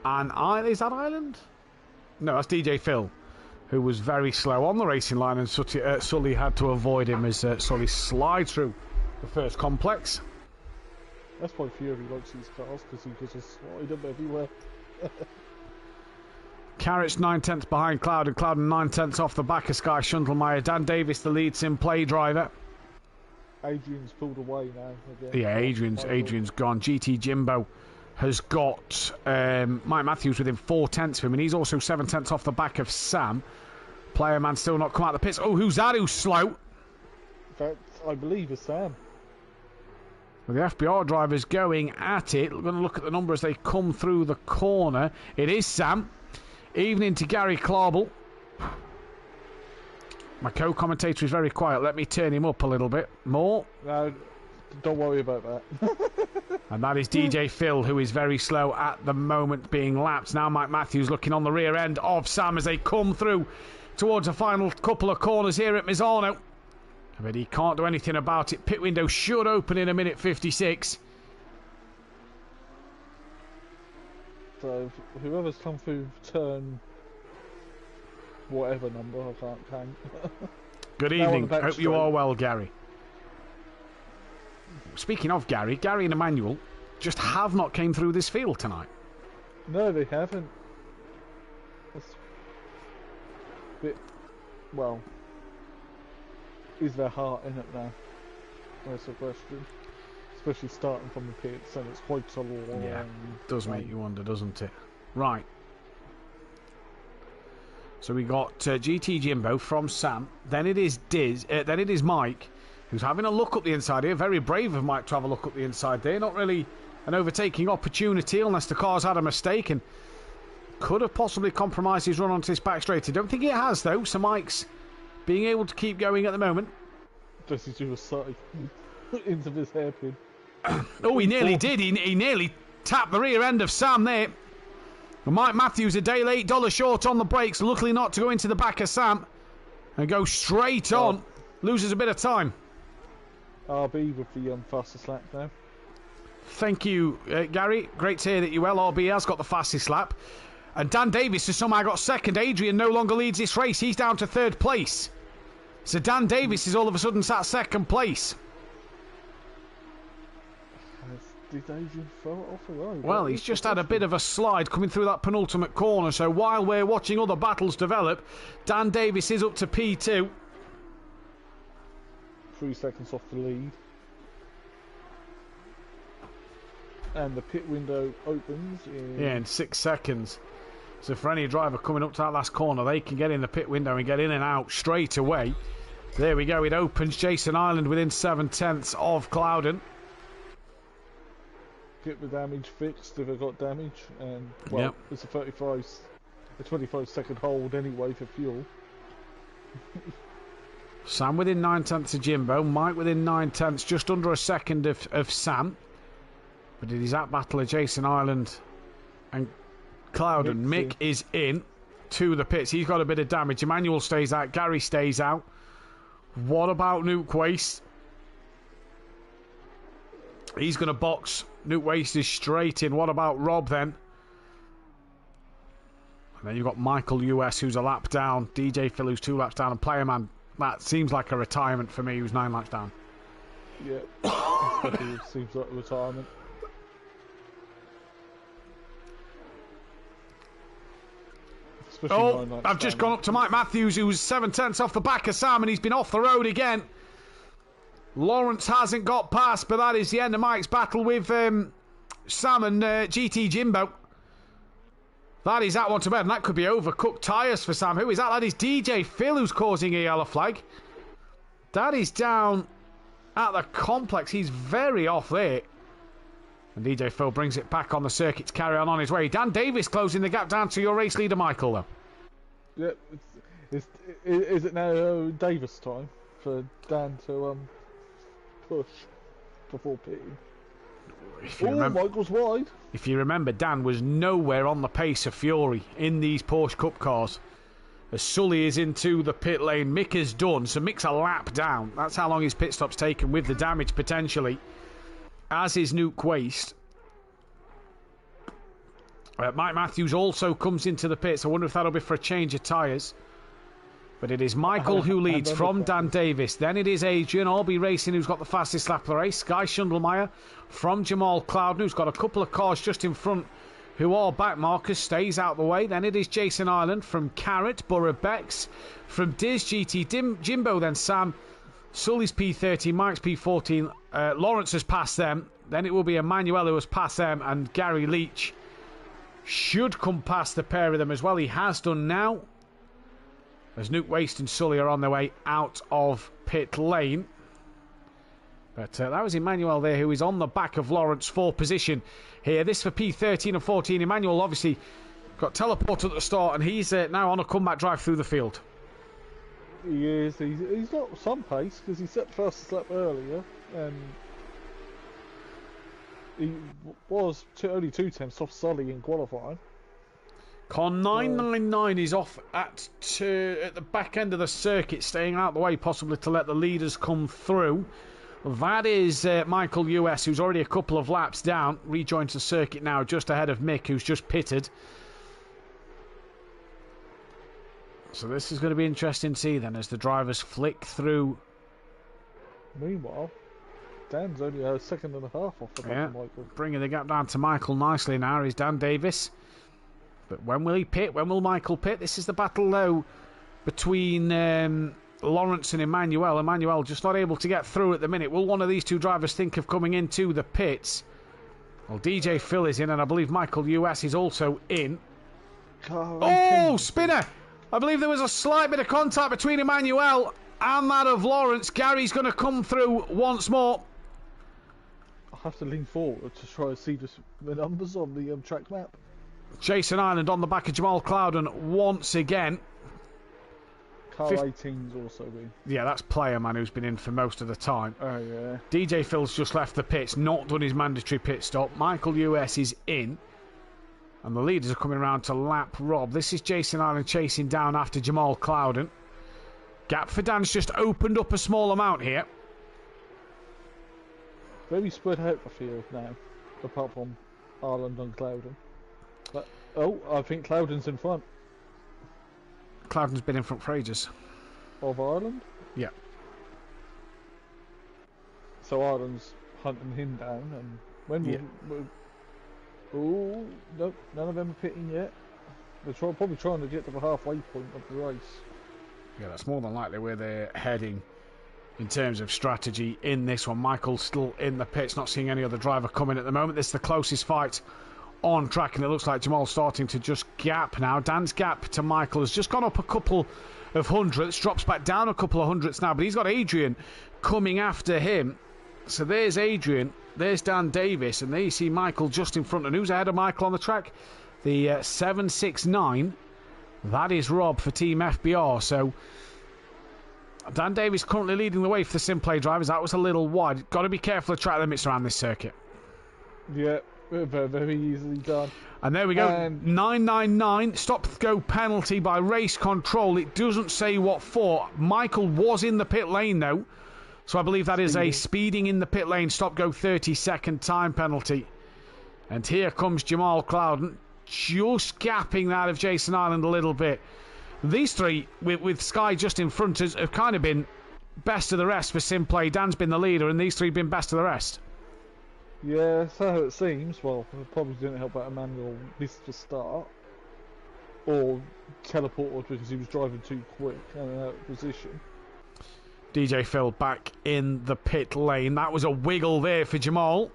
And is that Ireland? No, that's DJ Phil, who was very slow on the racing line, and Sully had to avoid him as Sully slides through the first complex. That's why Fury likes these cars, because he can just slide them everywhere. Carrot's 9/10 behind Cloud, and Cloud 9/10 off the back of Sky Schundelmeyer. Dan Davis, the lead SimPlay driver. Adrian's pulled away now. Again. Yeah, Adrian's gone. GT Jimbo has got Mike Matthews within 4/10 of him, and he's also 7/10 off the back of Sam. Player man still not come out of the pits. Oh, who's that? Who's slow? That, I believe, is Sam. Well, the FBR driver's going at it. We're going to look at the number as they come through the corner. It is Sam. Evening to Gary Clarbel. My co-commentator is very quiet. Let me turn him up a little bit more. No, don't worry about that. And that is DJ Phil, who is very slow at the moment, being lapped. Now Mike Matthews looking on the rear end of Sam as they come through towards the final couple of corners here at Misano. But he can't do anything about it. Pit window should open in a minute 56. So whoever's come through turn whatever number, I can't count. Good evening. Hope you are well, Gary. Speaking of Gary and Emmanuel just have not came through this field tonight. No, they haven't. That's a bit, well, is their heart in it now? That's the question. especially starting from the pits, and it's quite a long. Yeah, does make you wonder, doesn't it? Right. So we got GT Jimbo from Sam. Then it is then it is Mike, who's having a look up the inside here. Very brave of Mike to have a look up the inside there. Not really an overtaking opportunity unless the car's had a mistake and could have possibly compromised his run onto this back straight. I don't think it has though. So Mike's being able to keep going at the moment. Jesse G was side into this hairpin. Oh, he nearly did. He nearly tapped the rear end of Sam there. Mike Matthews a day late, $1 short on the brakes. Luckily not to go into the back of Sam and go straight on. Loses a bit of time. RB with the fastest lap now. Thank you, Gary. Great to hear that you well. RB has got the fastest lap. And Dan Davis has somehow got second. Adrian no longer leads this race. He's down to third place. So Dan Davis is all of a sudden sat second place. Did Adrian throw it off the road? Well, he's just had a bit of a slide coming through that penultimate corner. So while we're watching other battles develop, Dan Davis is up to P2. 3 seconds off the lead. And the pit window opens in 6 seconds. So for any driver coming up to that last corner, they can get in the pit window and get in and out straight away. There we go, it opens. Jason Ireland within 7/10 of Clouden. Get the damage fixed if it got damage, and well, it's a 25-second hold anyway for fuel. Sam within 9/10 of Jimbo, Mike within 9/10, just under a second of Sam. But it is that battle of Jason Ireland and Clouden. Mick is in to the pits. He's got a bit of damage. Emmanuel stays out. Gary stays out. What about Nuke Waste? He's going to box. Nuke Waste is straight in. What about Rob then? And then you've got Michael US, who's a lap down. DJ Phil, who's 2 laps down. And Player Man, that seems like a retirement for me, who's 9 laps down. Yeah, it seems like a retirement. Oh, I've just gone up to Mike Matthews, who's 7/10 off the back of Sam, and he's been off the road again. Lawrence hasn't got past, but that is the end of Mike's battle with Sam and GT Jimbo. That is that one to bed, and that could be overcooked tyres for Sam. Who is that? That is DJ Phil, who's causing a yellow flag. That is down at the complex. He's very off there. And DJ Phil brings it back on the circuit to carry on his way. Dan Davis closing the gap down to your race leader, Michael, though. Yeah, is it now Davis time for Dan to push before pitting? Michael's wide. If you remember, Dan was nowhere on the pace of Fury in these Porsche Cup cars. As Sully is into the pit lane, Mick is done, so Mick's a lap down. That's how long his pit stop's taken with the damage potentially. As is Nuke Waste. Mike Matthews also comes into the pits. I wonder if that'll be for a change of tyres. But it is Michael who leads from Dan Davis. Then it is Adrian, RB Racing, who's got the fastest lap of the race. Guy Schundelmeyer from Jamal Clouden, who's got a couple of cars just in front who are back. Marcus stays out the way. Then it is Jason Ireland from Carrot, Borough Bex. From Diz GT Jimbo, then Sam. Sully's P13, Mike's P14. Lawrence has passed them. Then it will be Emmanuel who has passed them. And Gary Leach should come past the pair of them as well. He has done now. As Nuke Waste and Sully are on their way out of pit lane. But that was Emmanuel there, who is on the back of Lawrence for position here. This for P13 and 14. Emmanuel obviously got teleported at the start, and he's now on a comeback drive through the field. He is. He's got some pace because he set the fastest lap earlier, and he was only 2/10 off Sully in qualifying. Con 999 is off at the back end of the circuit, staying out the way, possibly to let the leaders come through. That is Michael US, who's already a couple of laps down, rejoins the circuit now just ahead of Mick, who's just pitted. So this is going to be interesting to see then as the drivers flick through. Meanwhile, Dan's only a second and a half off the back of Michael. Bringing the gap down to Michael nicely now is Dan Davis. But when will he pit? When will Michael pit? This is the battle, though, between Lawrence and Emmanuel. Emmanuel just not able to get through at the minute. Will one of these two drivers think of coming into the pits? Well, DJ Phil is in, and I believe Michael US is also in. Oh, spinner! I believe there was a slight bit of contact between Emmanuel and that of Lawrence. Gary's going to come through once more. I'll have to lean forward to try to see the numbers on the track map. Jason Ireland on the back of Jamal Clouden once again. Car 18's also been. Yeah, that's Player Man who's been in for most of the time. Oh, yeah. DJ Phil's just left the pits, not done his mandatory pit stop. Michael US is in. And the leaders are coming around to lap Rob. This is Jason Ireland chasing down after Jamal Clouden. Gap for Dan's just opened up a small amount here. Very spread out the field now, apart from Ireland and Clouden. But, oh, I think Clouden's in front. Clouden's been in front for ages. Of Ireland? Yeah. So Ireland's hunting him down, and when oh, nope, none of them are pitting yet. They're probably trying to get to the halfway point of the race. Yeah, that's more than likely where they're heading in terms of strategy in this one. Michael's still in the pits, not seeing any other driver coming at the moment. This is the closest fight on track, and it looks like Jamal's starting to just gap now. Dan's gap to Michael has just gone up a couple of hundredths, drops back down a couple of hundredths now, but he's got Adrian coming after him. So there's Adrian, there's Dan Davis, and there you see Michael just in front. And who's ahead of Michael on the track? The 769. That is Rob for Team FBR. So Dan Davis currently leading the way for the SimPlay drivers. That was a little wide. Got to be careful of track limits around this circuit. Yeah, very, very easily done. And there we go. 999. Stop-go penalty by race control. It doesn't say what for. Michael was in the pit lane, though. So I believe that is a speeding in the pit lane. Stop-go 30-second time penalty. And here comes Jamal Clouden, just gapping that of Jason Ireland a little bit. These three, with Sky just in front, have kind of been best of the rest for SimPlay. Dan's been the leader, and these three have been best of the rest. Yeah, so it seems. Well, it probably didn't help that Emmanuel missed the start. Or teleported because he was driving too quick and out of position. DJ Phil back in the pit lane. That was a wiggle there for Jamal.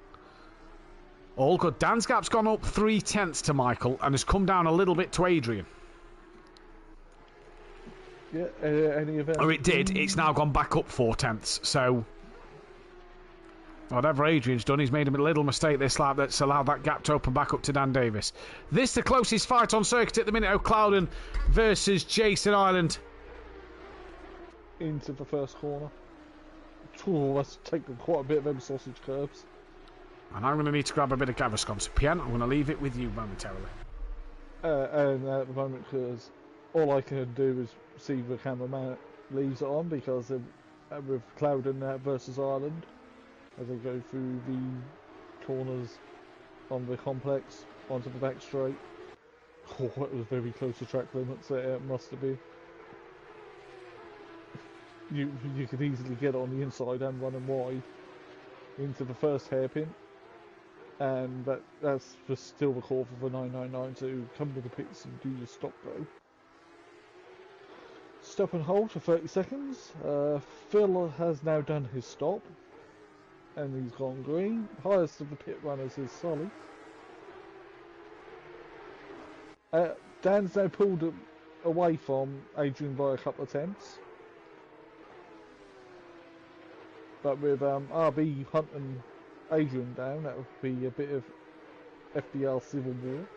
All good. Dan's gap's gone up 0.3 to Michael and has come down a little bit to Adrian. Yeah, any event. Or it did. It's now gone back up 0.4. So whatever Adrian's done, he's made a little mistake this lap that's allowed that gap to open back up to Dan Davis. This the closest fight on circuit at the minute. O'Clouden versus Jason Ireland. Into the first corner. Oh, that's taken quite a bit of them sausage curbs. And I'm going to need to grab a bit of Gaviscon. So, Pian, I'm going to leave it with you momentarily. And at the moment, because all I can do is see the cameraman leaves it on, because with Clouden versus Ireland, as they go through the corners on the complex, onto the back straight. Oh, it was very close to track limits, it must have been. You could easily get on the inside and running wide into the first hairpin. And that's just still the call for the 999 to come to the pits and do your stop go. Stop and hold for 30 seconds. Phil has now done his stop. And he's gone green. Highest of the pit runners is Solly. Dan's now pulled away from Adrian by a couple of tenths. But with RB hunting Adrian down, that would be a bit of FBR civil war.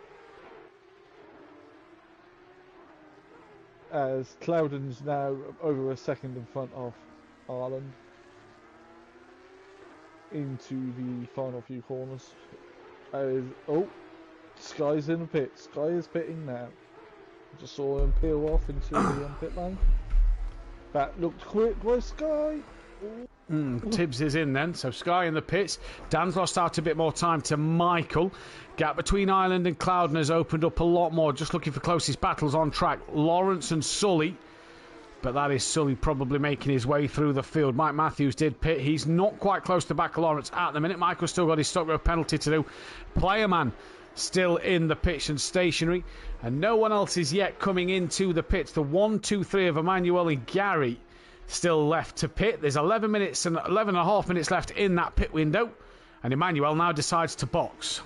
As Clouden's now over a second in front of Ireland into the final few corners. Oh, Sky's in the pit. Sky is pitting now. Just saw him peel off into the pit lane. That looked quick by Sky. Tibbs is in then, so Sky in the pits. Dan's lost out a bit more time to Michael. Gap between Ireland and Clouden has opened up a lot more. Just looking for closest battles on track. Lawrence and Sully. But that is Sully probably making his way through the field. Mike Matthews did pit. He's not quite close to the back of Lawrence at the minute. Michael's still got his stop go penalty to do. Player Man still in the pits and stationary. And no one else is yet coming into the pits. The 1, 2, 3 of Emmanuel and Gary still left to pit. There's 11 minutes and 11 and a half minutes left in that pit window. And Emmanuel now decides to box.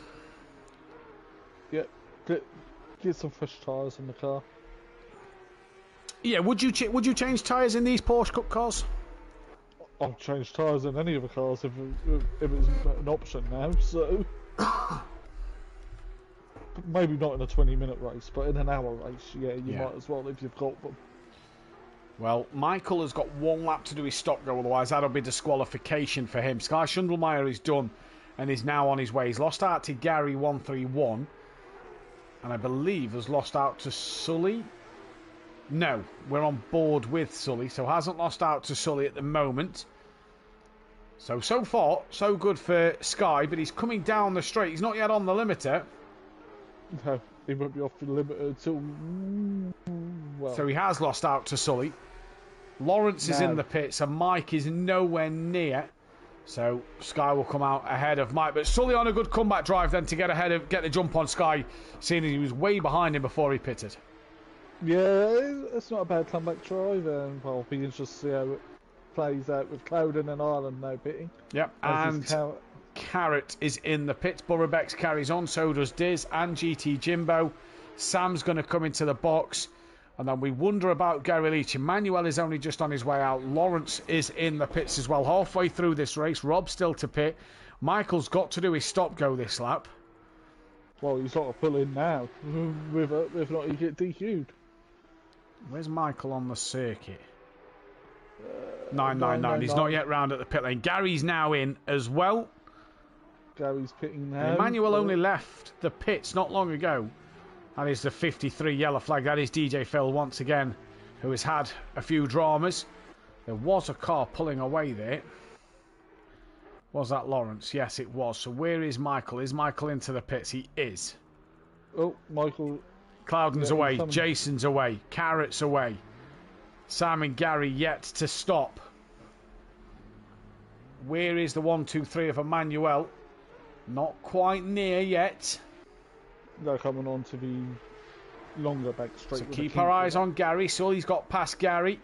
Yeah, get some fresh tyres in the car. Yeah, would you change tyres in these Porsche Cup cars? I'll change tyres in any of the cars if it's an option now, so... Maybe not in a 20-minute race, but in an hour race, yeah, you might as well if you've got them. Well, Michael has got one lap to do his stop go, otherwise that'll be disqualification for him. Sky Schundelmeyer is done and is now on his way. He's lost out to Gary 131, and I believe has lost out to Sully. No, we're on board with Sully, so hasn't lost out to Sully at the moment. So far, so good for Sky, but he's coming down the straight. He's not yet on the limiter. No, he won't be off the limiter until... Well... So he has lost out to Sully. Lawrence is in the pits, and Mike is nowhere near. So Sky will come out ahead of Mike. But Sully on a good comeback drive then to get the jump on Sky, seeing as he was way behind him before he pitted. Yeah, it's not a bad comeback drive, and well, be interested to see how it plays out with Clouden and Ireland now pitting. Yep, and Carrot is in the pits. Burrabex carries on, so does Diz and GT Jimbo. Sam's going to come into the box, and then we wonder about Gary Leach. Emmanuel is only just on his way out. Lawrence is in the pits as well. Halfway through this race, Rob's still to pit. Michael's got to do his stop go this lap. Well, he's got to pull in now. If not, he get DQ'd. Where's Michael on the circuit? 999. He's not yet round at the pit lane. Gary's now in as well. Gary's pitting now. Emmanuel only left the pits not long ago. That is the 53 yellow flag. That is DJ Phil once again, who has had a few dramas. There was a car pulling away there. Was that Lawrence? Yes, it was. So where is Michael? Is Michael into the pits? He is. Oh, Michael... Clouden's away, Jason's away, Carrot's away. Sam and Gary yet to stop. Where is the 1, 2, 3 of Emmanuel? Not quite near yet. They're coming on to the longer back straight. So keep our eyes on Gary. Sully's got past Gary.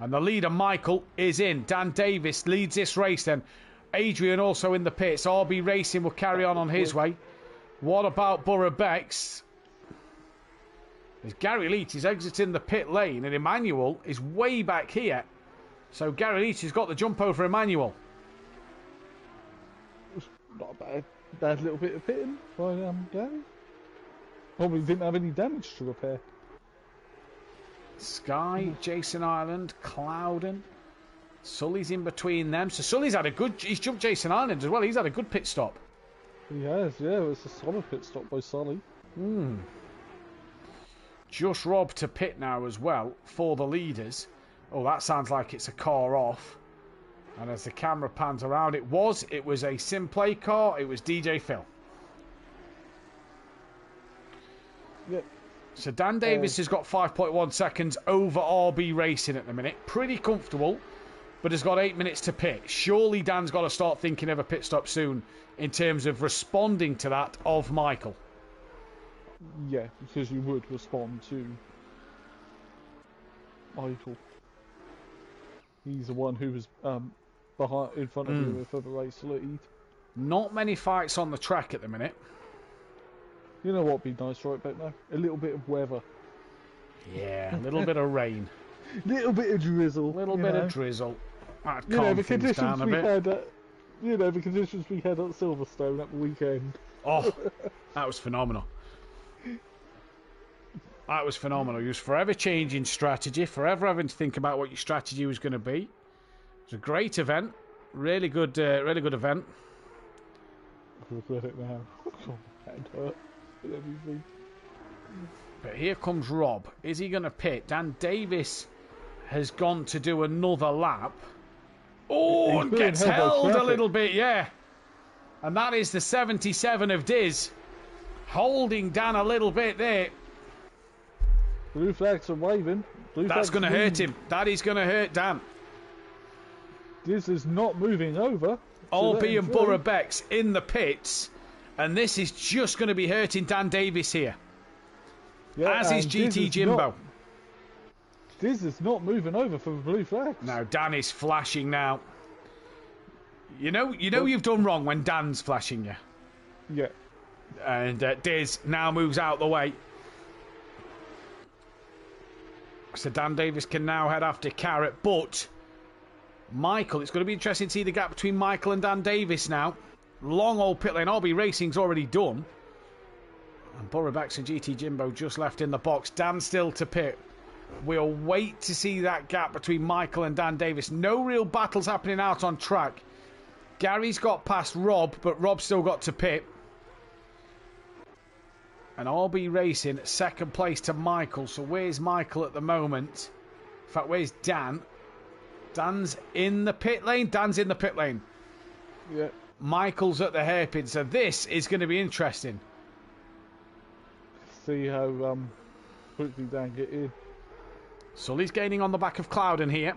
And the leader, Michael, is in. Dan Davis leads this race then. Adrian also in the pits. RB Racing will carry on his way. What about Burrabex? As Gary Leach is exiting the pit lane and Emmanuel is way back here. So Gary Leach has got the jump over Emmanuel. Not a bad little bit of pitting by Gary. Probably didn't have any damage to repair. Sky, Jason Ireland, Clouden. Sully's in between them. So Sully's had a good... He's jumped Jason Ireland as well. He's had a good pit stop. He has, yeah. It's a solid pit stop by Sully. Just Rob to pit now as well for the leaders. Oh, that sounds like it's a car off. And as the camera pans around, it was a SimPlay car. It was DJ Phil. Yep. So Dan Davis has got 5.1 seconds over RB Racing at the minute. Pretty comfortable, but has got 8 minutes to pit. Surely Dan's got to start thinking of a pit stop soon in terms of responding to that of Michael. Yeah, because you would respond to Michael. He's the one who was in front of you for the race lead. Not many fights on the track at the minute. You know what'd be nice right back now? A little bit of weather. Yeah, a little bit of rain. Little bit of drizzle. A little bit of drizzle. That you know, the conditions conditions we had at, the conditions we had at Silverstone at the weekend. Oh, that was phenomenal. That was phenomenal. He was forever changing strategy, forever having to think about what your strategy was going to be. It was a great event. Really good event. Look at it now. Oh, that hurt. But here comes Rob. Is he going to pit? Dan Davis has gone to do another lap. Oh, and gets held a little bit, yeah. And that is the 77 of Diz. Holding Dan a little bit there. Blue flags are waving. That's going to hurt him. That is going to hurt Dan. Diz is not moving over. RB and Burrabex in the pits. And this is just going to be hurting Dan Davis here. Yeah, as is GT Jimbo. Diz is not moving over for the blue flags. No, Dan is flashing now. You know you've done wrong when Dan's flashing you. Yeah. And Diz now moves out the way. So Dan Davis can now head after Carrot, but Michael, it's going to be interesting to see the gap between Michael and Dan Davis now. Long old pit lane. RB Racing's already done. And Borobacks and GT Jimbo just left in the box. Dan still to pit. We'll wait to see that gap between Michael and Dan Davis. No real battles happening out on track. Gary's got past Rob, but Rob's still got to pit. And RB Racing, second place to Michael. So where's Michael at the moment? In fact, where's Dan? Dan's in the pit lane. Dan's in the pit lane. Yeah. Michael's at the hairpin. So this is going to be interesting. See how quickly Dan get in. Sully's gaining on the back of Clouden here.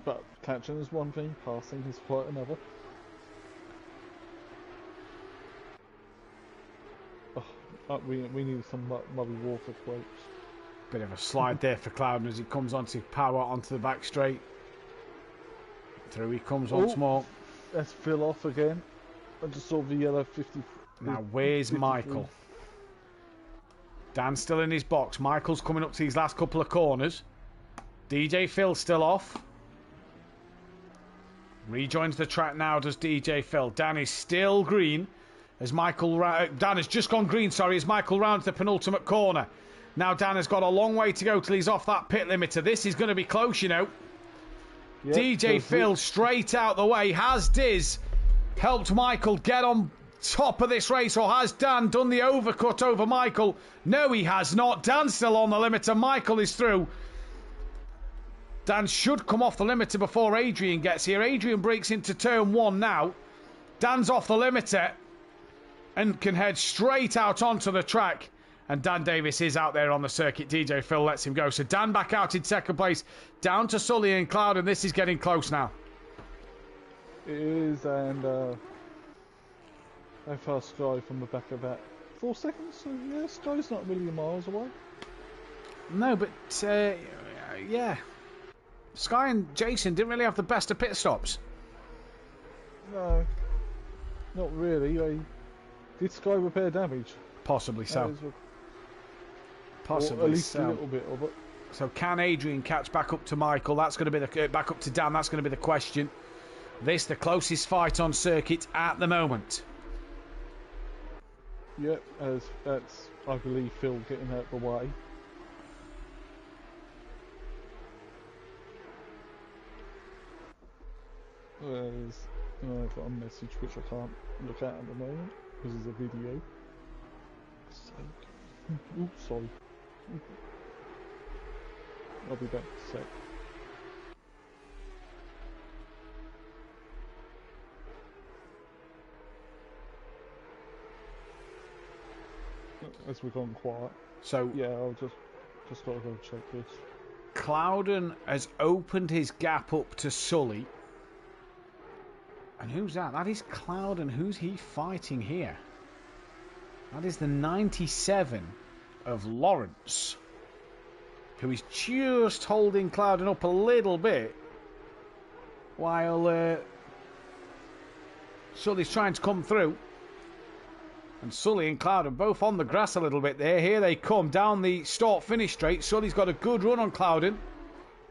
But catching is one thing, passing is quite another. Oh, we need some muddy water quotes. Bit of a slide there for Clouden as he comes onto power onto the back straight. Through he comes once more. Let's fill off again. I just saw the yellow 50. Now where's 53. Michael? Dan's still in his box. Michael's coming up to these last couple of corners. DJ Phil's still off. Rejoins the track now, does DJ Phil. Dan is still green as Michael... Dan has just gone green, sorry, as Michael rounds the penultimate corner. Now Dan has got a long way to go till he's off that pit limiter. This is going to be close, you know. Yep, DJ Phil straight out the way. Has Diz helped Michael get on top of this race, or has Dan done the overcut over Michael? No, he has not. Dan's still on the limiter. Michael is through. Dan should come off the limiter before Adrian gets here. Adrian breaks into turn one now. Dan's off the limiter and can head straight out onto the track. And Dan Davis is out there on the circuit. DJ Phil lets him go. So Dan back out in second place. Down to Sully and Cloud, and this is getting close now. It is, and how far Sky from the back of that? 4 seconds? So, yeah, Sky's not a million miles away. No, but, yeah. Sky and Jason didn't really have the best of pit stops. No, not really. Did Sky repair damage? Possibly so. Possibly or at least so. A little bit of it. So can Adrian catch back up to Michael? That's going to be the back up to Dan. That's going to be the question. This the closest fight on circuit at the moment. Yep, as that's I believe Phil getting out the way. I've got a message which I can't look at the moment because it's a video. Oops, sorry. I'll be back in a sec. As we've gone quiet. So yeah, I'll just gotta go check this. Clouden has opened his gap up to Sully. And who's that? That is Clouden. Who's he fighting here? That is the 97 of Lawrence, who is just holding Clouden up a little bit while Sully's trying to come through. And Sully and Clouden both on the grass a little bit there. Here they come down the start-finish straight. Sully's got a good run on Clouden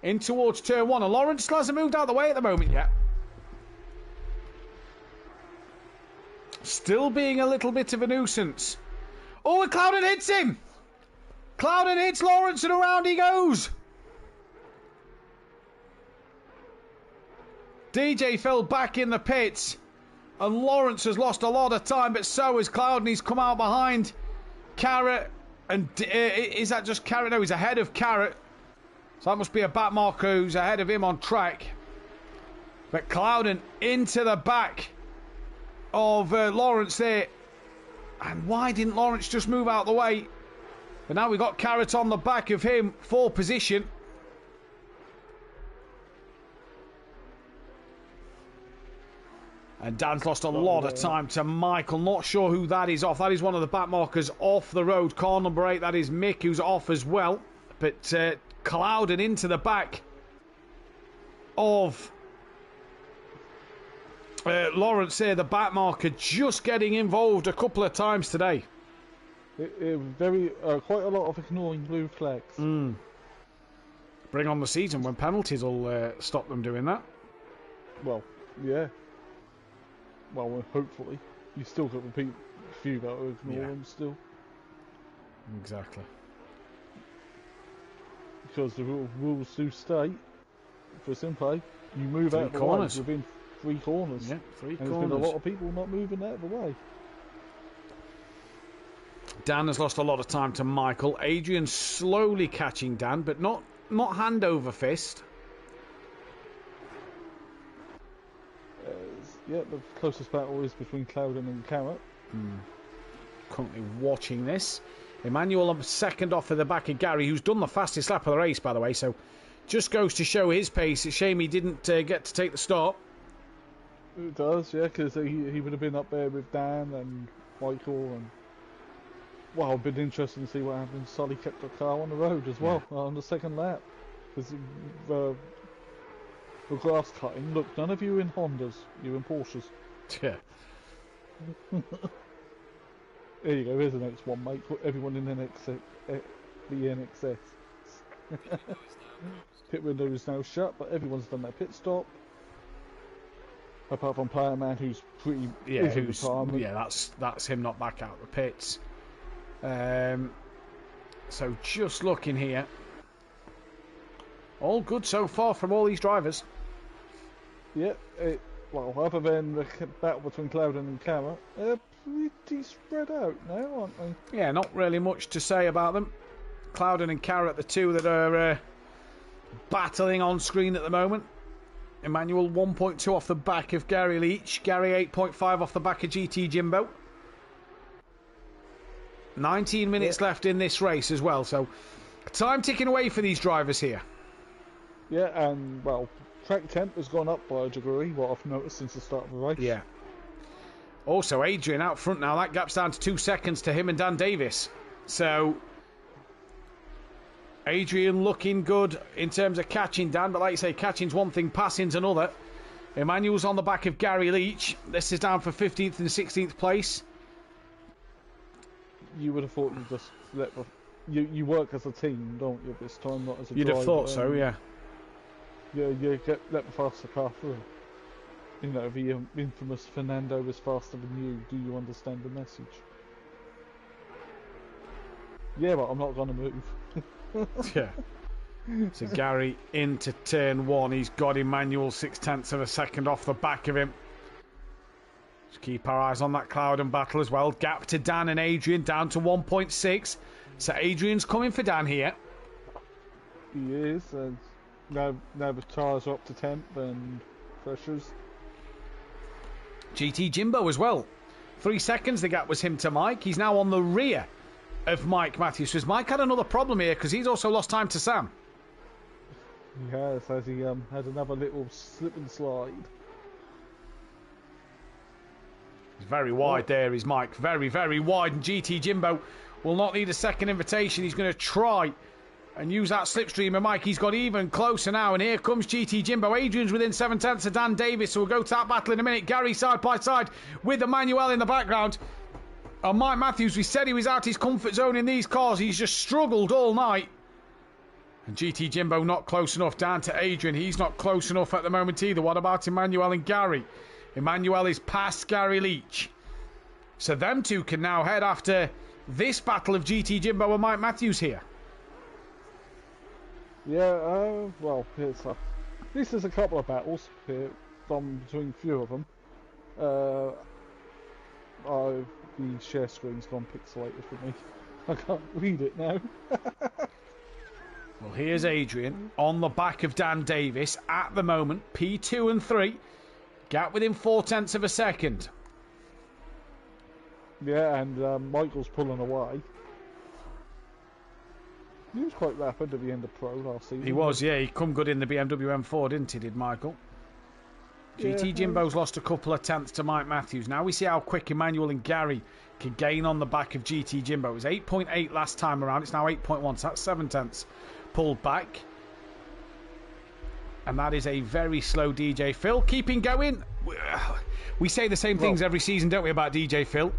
in towards turn one. And Lawrence hasn't moved out of the way at the moment yet. Still being a little bit of a nuisance. Oh, and Clouden hits him! Clouden hits Lawrence and around he goes! DJ fell back in the pits. And Lawrence has lost a lot of time, but so has Clouden. He's come out behind Carrot. And is that just Carrot? No, he's ahead of Carrot. So that must be a back marker who's ahead of him on track. But Clouden into the back of Lawrence there. And why didn't Lawrence just move out of the way? But now we've got Carrot on the back of him for position. And Dan's lost a lot of time to Michael. Not sure who that is off. That is one of the back markers off the road. Car number 8, that is Mick, who's off as well. but Clouden into the back of Lawrence here. The back marker just getting involved a couple of times today. Quite a lot of ignoring blue flags. Bring on the season when penalties will stop them doing that. Well, yeah. Well, hopefully. You still got a few that will ignore them still. Exactly. Because the rules do state, for SimPlay, you move out of the way within 3 corners. Yeah, 3 corners. And there's been a lot of people not moving out of the way. Dan has lost a lot of time to Michael. Adrian slowly catching Dan, but not hand over fist. Yeah, the closest battle is between Clouden and Carrot. Currently watching this. Emmanuel second off of the back of Gary, who's done the fastest lap of the race, by the way, so just goes to show his pace. It's a shame he didn't get to take the start. It does, yeah, because he would have been up there with Dan and Michael, and well, it'd been interesting to see what happens. Sully kept the car on the road as well on the second lap, because the grass cutting. Look, none of you in Hondas, you in Porsches. Yeah. There you go, here's the next one, mate. Put everyone in the NXS. Pit window is now shut, but everyone's done their pit stop. Apart from Player Man, who's pretty retirement. Yeah, that's him not back out of the pits. So just looking here. All good so far from all these drivers. Yeah, well, other than the battle between Clouden and Camera, they're pretty spread out now, aren't they? Yeah, not really much to say about them. Clouden and Carrot, the two that are battling on screen at the moment. Emmanuel 1.2 off the back of Gary Leach. Gary 8.5 off the back of GT Jimbo. 19 minutes left in this race as well, so time ticking away for these drivers here. Yeah, and well, track temp has gone up by a degree, what I've noticed since the start of the race. Yeah. Also, Adrian out front now. That gap's down to 2 seconds to him and Dan Davis. So, Adrian looking good in terms of catching Dan, but like you say, catching's one thing, passing's another. Emmanuel's on the back of Gary Leach. This is down for 15th and 16th place. You would have thought you just let you work as a team, don't you, this time, not as a You'd driver. have thought so, yeah. Yeah, you let the faster car through. You know, the infamous Fernando is faster than you. Do you understand the message? Yeah, but I'm not going to move. Yeah. So Gary into turn 1. He's got Emmanuel 0.6 of a second off the back of him. Just keep our eyes on that Clouden battle as well. Gap to Dan and Adrian down to 1.6. So Adrian's coming for Dan here. He is. And now the tyres are up to temp and pressures. GT Jimbo as well. 3 seconds the gap was him to Mike. He's now on the rear of Mike Mathew. So Mike had another problem here because he's also lost time to Sam. He has, as he had another little slip and slide. He's very wide there, is Mike. Very, very wide. And GT Jimbo will not need a second invitation. He's going to try and use that slipstream of Mike. He's got even closer now. And here comes GT Jimbo. Adrian's within 7/10 of Dan Davis. So we'll go to that battle in a minute. Gary side by side with Emmanuel in the background. And Mike Matthews, we said he was out his comfort zone in these cars. He's just struggled all night. And GT Jimbo not close enough down to Adrian. He's not close enough at the moment either. What about Emmanuel and Gary? Emmanuel is past Gary Leach. So them two can now head after this battle of GT Jimbo and Mike Matthews here. Yeah, well, this is a couple of battles here between a few of them. The share screen's gone pixelated for me. I can't read it now. Well, here's Adrian on the back of Dan Davis at the moment. P2 and 3. Gap within 0.4 of a second. Yeah, and Michael's pulling away. He was quite rapid at the end of Pro last season. He was, yeah. He come good in the BMW M4, didn't he, did Michael? GT Jimbo's lost a couple of tenths to Mike Matthews. Now we see how quick Emmanuel and Gary could gain on the back of GT Jimbo. It was 8.8 last time around. It's now 8.1, so that's 7/10 pulled back. And that is a very slow DJ Phil. Keeping going. We say the same things every season, don't we, about DJ Phil?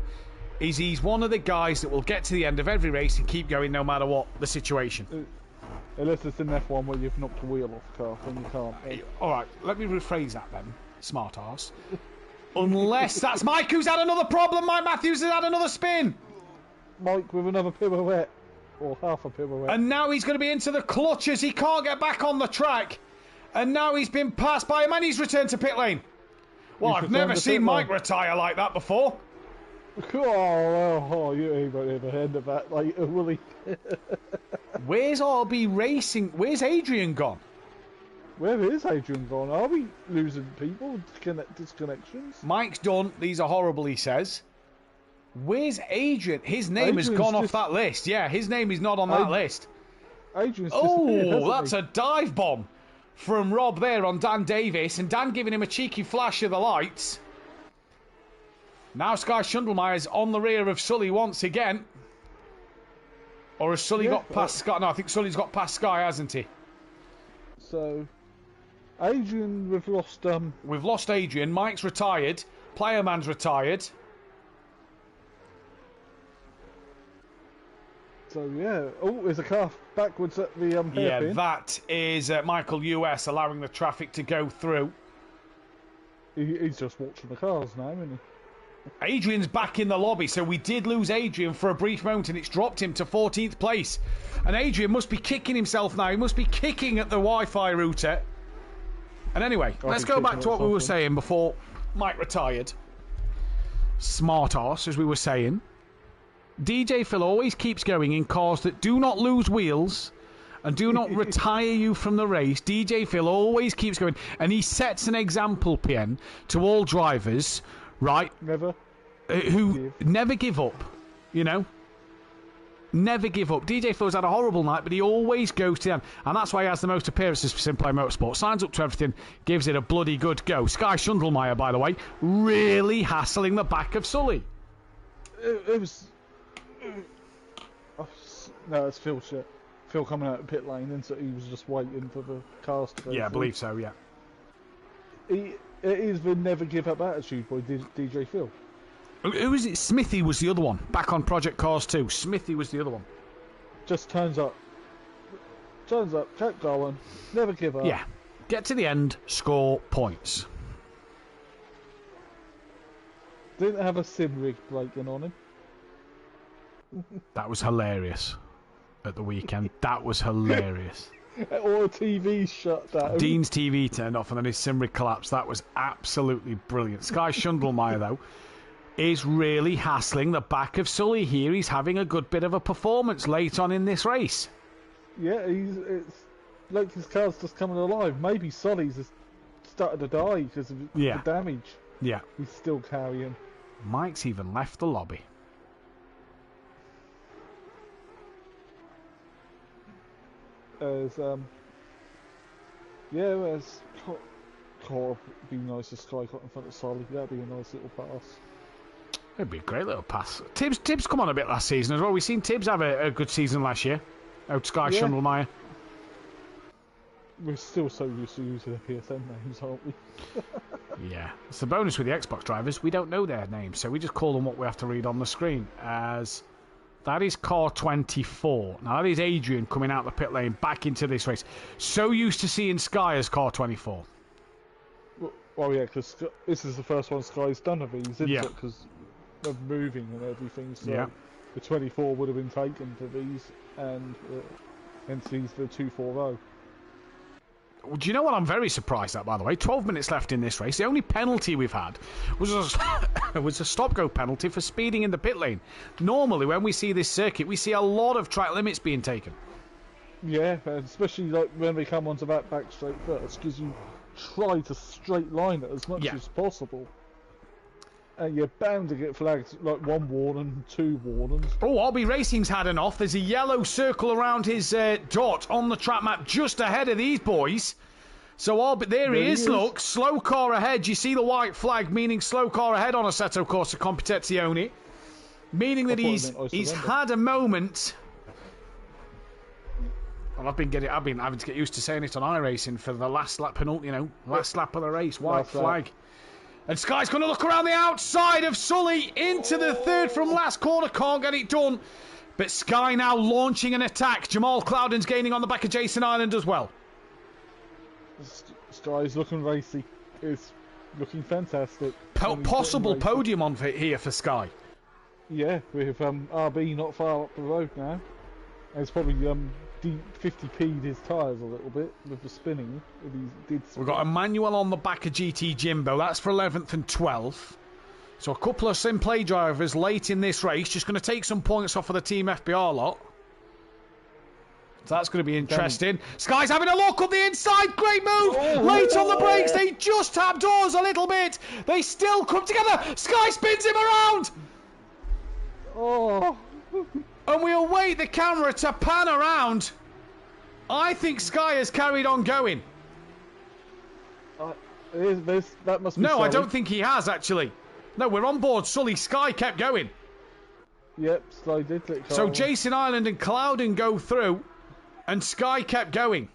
He's one of the guys that will get to the end of every race and keep going no matter what the situation. Unless it's an F1 where you've knocked a wheel off the car, then you can't. All right, let me rephrase that then, smart arse. Unless that's Mike who's had another problem. Mike Matthews has had another spin. Mike with another pirouette. Or half a pirouette. And now he's going to be into the clutches. He can't get back on the track. And now he's been passed by him and he's returned to pit lane. Well, I've never seen Mike retire like that before. Oh, you ain't ever heard of that, like, will he? Where's RB Racing? Where's Adrian gone? Where is Adrian gone? Are we losing people? Disconnections? Mike's done. These are horrible, he says. Where's Adrian? His name has gone off that list. Yeah, his name is not on that list. Adrian's that's a dive bomb from Rob there on Dan Davis. And Dan giving him a cheeky flash of the lights. Now Sky Schundelmeyer's on the rear of Sully once again. Or has Sully got past Sky? No, I think Sully's got past Sky, hasn't he? So, Adrian, we've lost... We've lost Adrian. Mike's retired. Playerman's retired. So, yeah. Oh, there's a car backwards at the hairpin. Yeah, that is Michael US allowing the traffic to go through. He's just watching the cars now, isn't he? Adrian's back in the lobby, so we did lose Adrian for a brief moment and it's dropped him to 14th place. And Adrian must be kicking himself now. He must be kicking at the Wi-Fi router. And anyway, let's go back to what we were saying before Mike retired. Smart arse, as we were saying. DJ Phil always keeps going in cars that do not lose wheels and do not retire you from the race. DJ Phil always keeps going. And he sets an example, PN, to all drivers... Right? Never. Who never give up, you know? Never give up. DJ Phil's had a horrible night, but he always goes to the end. And that's why he has the most appearances for SimPlay Motorsport. Signs up to everything, gives it a bloody good go. Sky Schundelmeyer, by the way, really hassling the back of Sully. It was... No, it's Phil shit. Phil coming out of pit lane, and so he was just waiting for the cars to go Yeah, I through. believe so, yeah. It is the never give up attitude by DJ Phil. Who is it? Smithy was the other one. Back on Project Cars 2. Smithy was the other one. Just turns up, kept going, never give up. Yeah. Get to the end, score points. Didn't have a sim rig breaking on him. That was hilarious at the weekend. That was hilarious. Or a TV shut down. Dean's TV turned off and then his Simrig collapsed. That was absolutely brilliant. Sky Schundelmeyer, though, is really hassling the back of Sully here. He's having a good bit of a performance late on in this race. Yeah, it's like his car's just coming alive. Maybe Sully's has started to die because of the damage. Yeah. He's still carrying. Mike's even left the lobby. As Core would be nice if Sky got in front of Sully. That'd be a nice little pass. It'd be a great little pass. Tibbs come on a bit last season as well. We've seen Tibbs have a good season last year. Out Sky Schundelmeyer. We're still so used to using the PSN names, aren't we? Yeah. It's the bonus with the Xbox drivers. We don't know their names, so we just call them what we have to read on the screen. As that is car 24. Now that is Adrian coming out the pit lane back into this race. So used to seeing Sky as car 24. Well, yeah, because this is the first one Sky's done of these, isn't it? Because of moving and everything. So the 24 would have been taken for these, and hence these the 240. Do you know what I'm very surprised at, by the way? 12 minutes left in this race. The only penalty we've had was a stop-go penalty for speeding in the pit lane. Normally, when we see this circuit, we see a lot of track limits being taken. Yeah, especially like when they come onto that back straight first, because you try to straight line it as much as possible. And you're bound to get flagged, like one warning, two warnings. Oh, RB Racing's had an off. There's a yellow circle around his dot on the track map just ahead of these boys. So there he is, look. Slow car ahead. You see the white flag, meaning slow car ahead on Assetto Corsa Competizione. Meaning that he's had a moment. Well, I've been having to get used to saying it on iRacing for the last lap, last lap of the race. White flag. And Sky's going to look around the outside of Sully into the third from last corner. Can't get it done. But Sky now launching an attack. Jamal Cloudon's gaining on the back of Jason Ireland as well. Sky's looking racy. It's looking fantastic. Possible podium on here for Sky. Yeah, with RB not far up the road now. And it's probably 50p'd his tyres a little bit with the spinning. We've got Emmanuel on the back of GT Jimbo. That's for 11th and 12th. So a couple of SimPlay drivers late in this race. Just going to take some points off of the Team FBR lot. So that's going to be interesting. Sky's having a look up the inside. Great move. Late on the brakes. They just tap doors a little bit. They still come together. Sky spins him around. Oh. And we await the camera to pan around. I think Sky has carried on going. That must be No, Sully. I don't think he has, actually. No, we're on board. Sully. Sky kept going. Yep, Sky did. So Jason Ireland and Cloudon go through, and Sky kept going.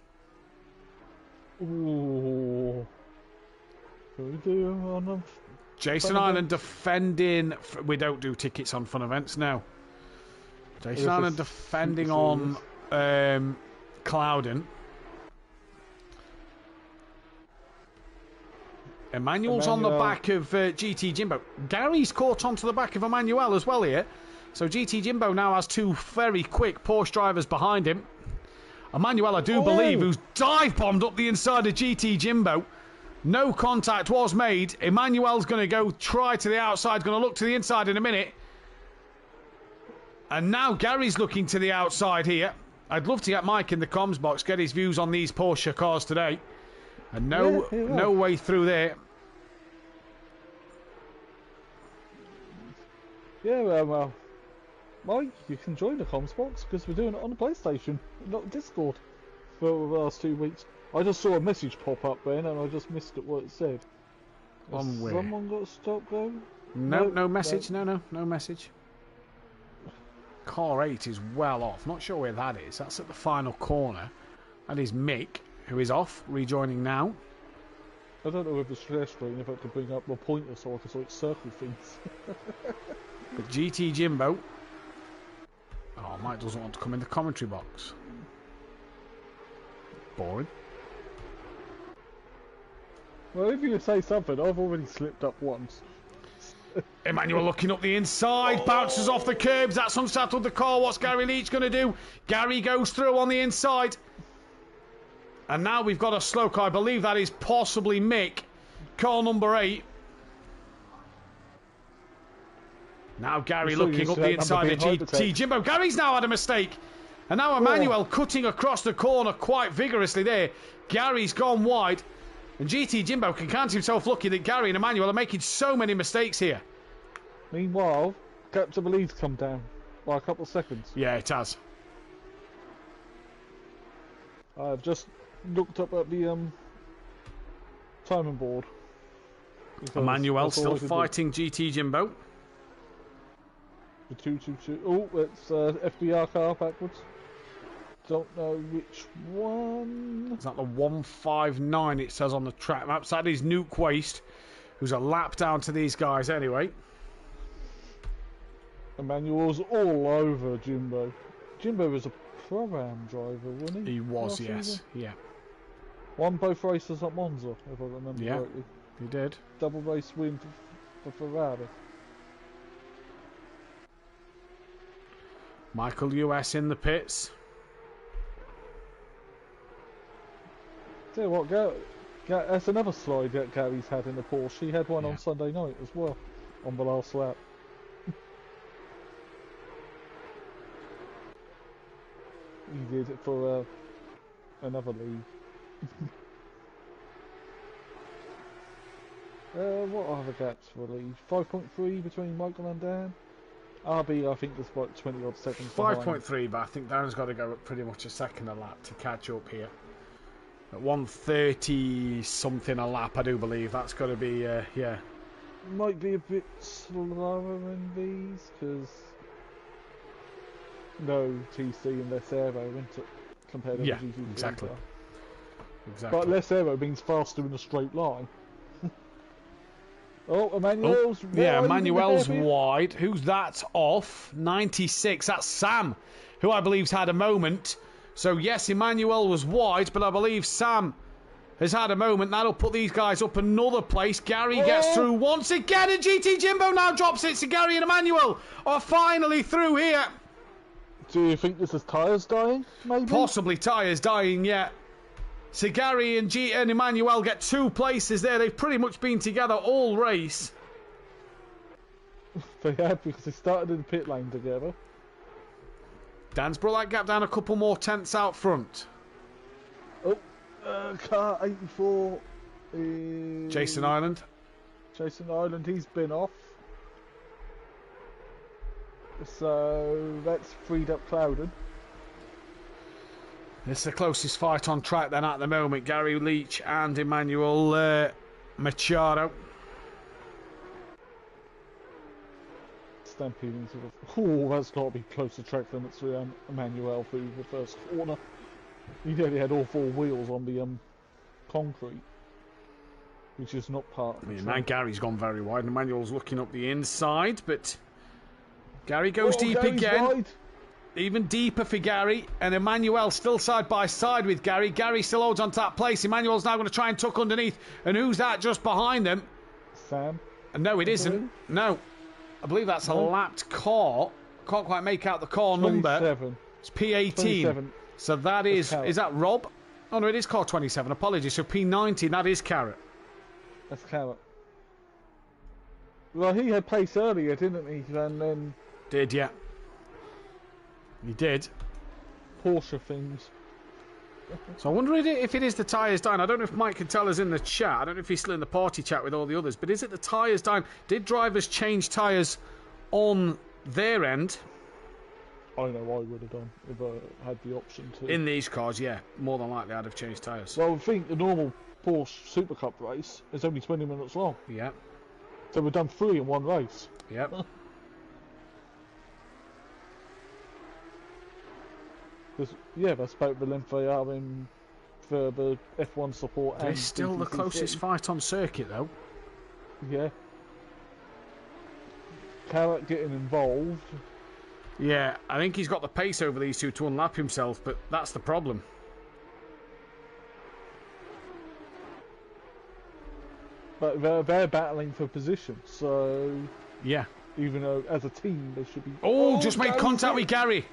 Ooh. Jason Ireland defending. We don't do tickets on fun events now. Jason Ireland defending on Cloudon. Emmanuel's on the back of GT Jimbo. Gary's caught onto the back of Emmanuel as well here. So GT Jimbo now has two very quick Porsche drivers behind him. Emmanuel, I do believe, who's dive bombed up the inside of GT Jimbo. No contact was made. Emmanuel's going to go try to the outside, going to look to the inside in a minute. And now Gary's looking to the outside here. I'd love to get Mike in the comms box, get his views on these Porsche cars today. And no way through there. Yeah, well, Mike, you can join the comms box because we're doing it on the PlayStation, not Discord, for the last 2 weeks. I just saw a message pop up then, and I just missed it what it said. Has someone got to stop going? No message. No message. Car 8 is well off. Not sure where that is. That's at the final corner. That is Mick, who is off, rejoining now. I don't know if the share screen, if I could bring up the pointer so I can sort of circle things. But GT Jimbo. Oh, Mike doesn't want to come in the commentary box. Boring. Well, if you could say something, I've already slipped up once. Emmanuel looking up the inside, bounces off the curbs. That's unsettled the car. What's Gary Leach going to do? Gary goes through on the inside. And now we've got a slow car. I believe that is possibly Mick. Car number 8. Now Gary looking up the inside of GT Jimbo. Gary's now had a mistake. And now Emmanuel cutting across the corner quite vigorously there. Gary's gone wide. And GT Jimbo can count himself lucky that Gary and Emmanuel are making so many mistakes here. Meanwhile, Captain Belize's come down by a couple of seconds. Yeah, it has. I've just looked up at the timing board. Emmanuel still fighting GT Jimbo. The 222. Oh, it's FBR car backwards. Don't know which one. Is that the 159 it says on the track maps? That is Nuke Waste, who's a lap down to these guys anyway. Emmanuel's all over Jimbo. Jimbo was a Pro-Am driver, wasn't he? He was, yes. Yeah. Won both races at Monza, if I remember correctly. He did. Double race win for Ferrari. Michael US in the pits. Tell you what, that's another slide that Gary's had in the Porsche. He had one on Sunday night as well, on the last lap. He did it for another league. What other gaps for the lead? 5.3 between Michael and Dan. RB, I think, is about 20 odd seconds. 5.3, but I think Dan's got to go up pretty much a second a lap to catch up here. At 130 something a lap, I do believe that's got to be might be a bit slower in these because no TC and less aero, isn't it? Compared to Yeah, the GT3 exactly. car. Exactly. But less aero means faster in a straight line. Oh, Emmanuel's wide. Yeah, Emmanuel's in the wide. Who's that off? 96. That's Sam, who I believe's had a moment. So yes, Emmanuel was wide, but I believe Sam has had a moment. That'll put these guys up another place. Gary gets through once again, and GT Jimbo now drops it. So Gary and Emmanuel are finally through here. Do you think this is tyres dying, maybe? Possibly tyres dying, yeah. So Gary and Emmanuel get 2 places there. They've pretty much been together all race. They have, because they started in the pit lane together. Dan's brought that gap down a couple more tenths out front. Oh, car 84 is... Jason Ireland. Jason Ireland, he's been off. So that's freed up Clouden. It's the closest fight on track then at the moment. Gary Leach and Emmanuel Machado. Stampeding sort of... Oh, that's got to be close to track limits for Emmanuel through the first corner. He nearly had all 4 wheels on the concrete, which is not part of the track. Now Gary's gone very wide and Emmanuel's looking up the inside, but Gary goes deep Gary's again. wide. Even deeper for Gary, and Emmanuel still side by side with Gary. Gary still holds onto that place. Emmanuel's now going to try and tuck underneath. And who's that just behind them? Sam? No, it isn't. No. I believe that's a lapped car. Can't quite make out the car 27. number. It's P18. 27. So that is that Rob? Oh no, it is car 27. Apologies. So P19, that is Carrot. That's Carrot. Well, he had pace earlier, didn't he? And then... Did, yeah. He did. Porsche things. So I wonder if it is the tyres dying. I don't know if Mike can tell us in the chat. I don't know if he's still in the party chat with all the others. But is it the tyres dying? Did drivers change tyres on their end? I know I would have done if I had the option to. In these cars, yeah. More than likely I'd have changed tyres. Well, I think the normal Porsche Super Cup race is only 20 minutes long. Yeah. So we've done 3 in one race. Yep. Yeah, that's about the length they are in for the F1 support. It's still the closest fight on circuit, though. Yeah. Carrot getting involved. Yeah, I think he's got the pace over these two to unlap himself, but that's the problem. But they're battling for position, so... Yeah. Even though, as a team, they should be... Oh, just made contact with Gary.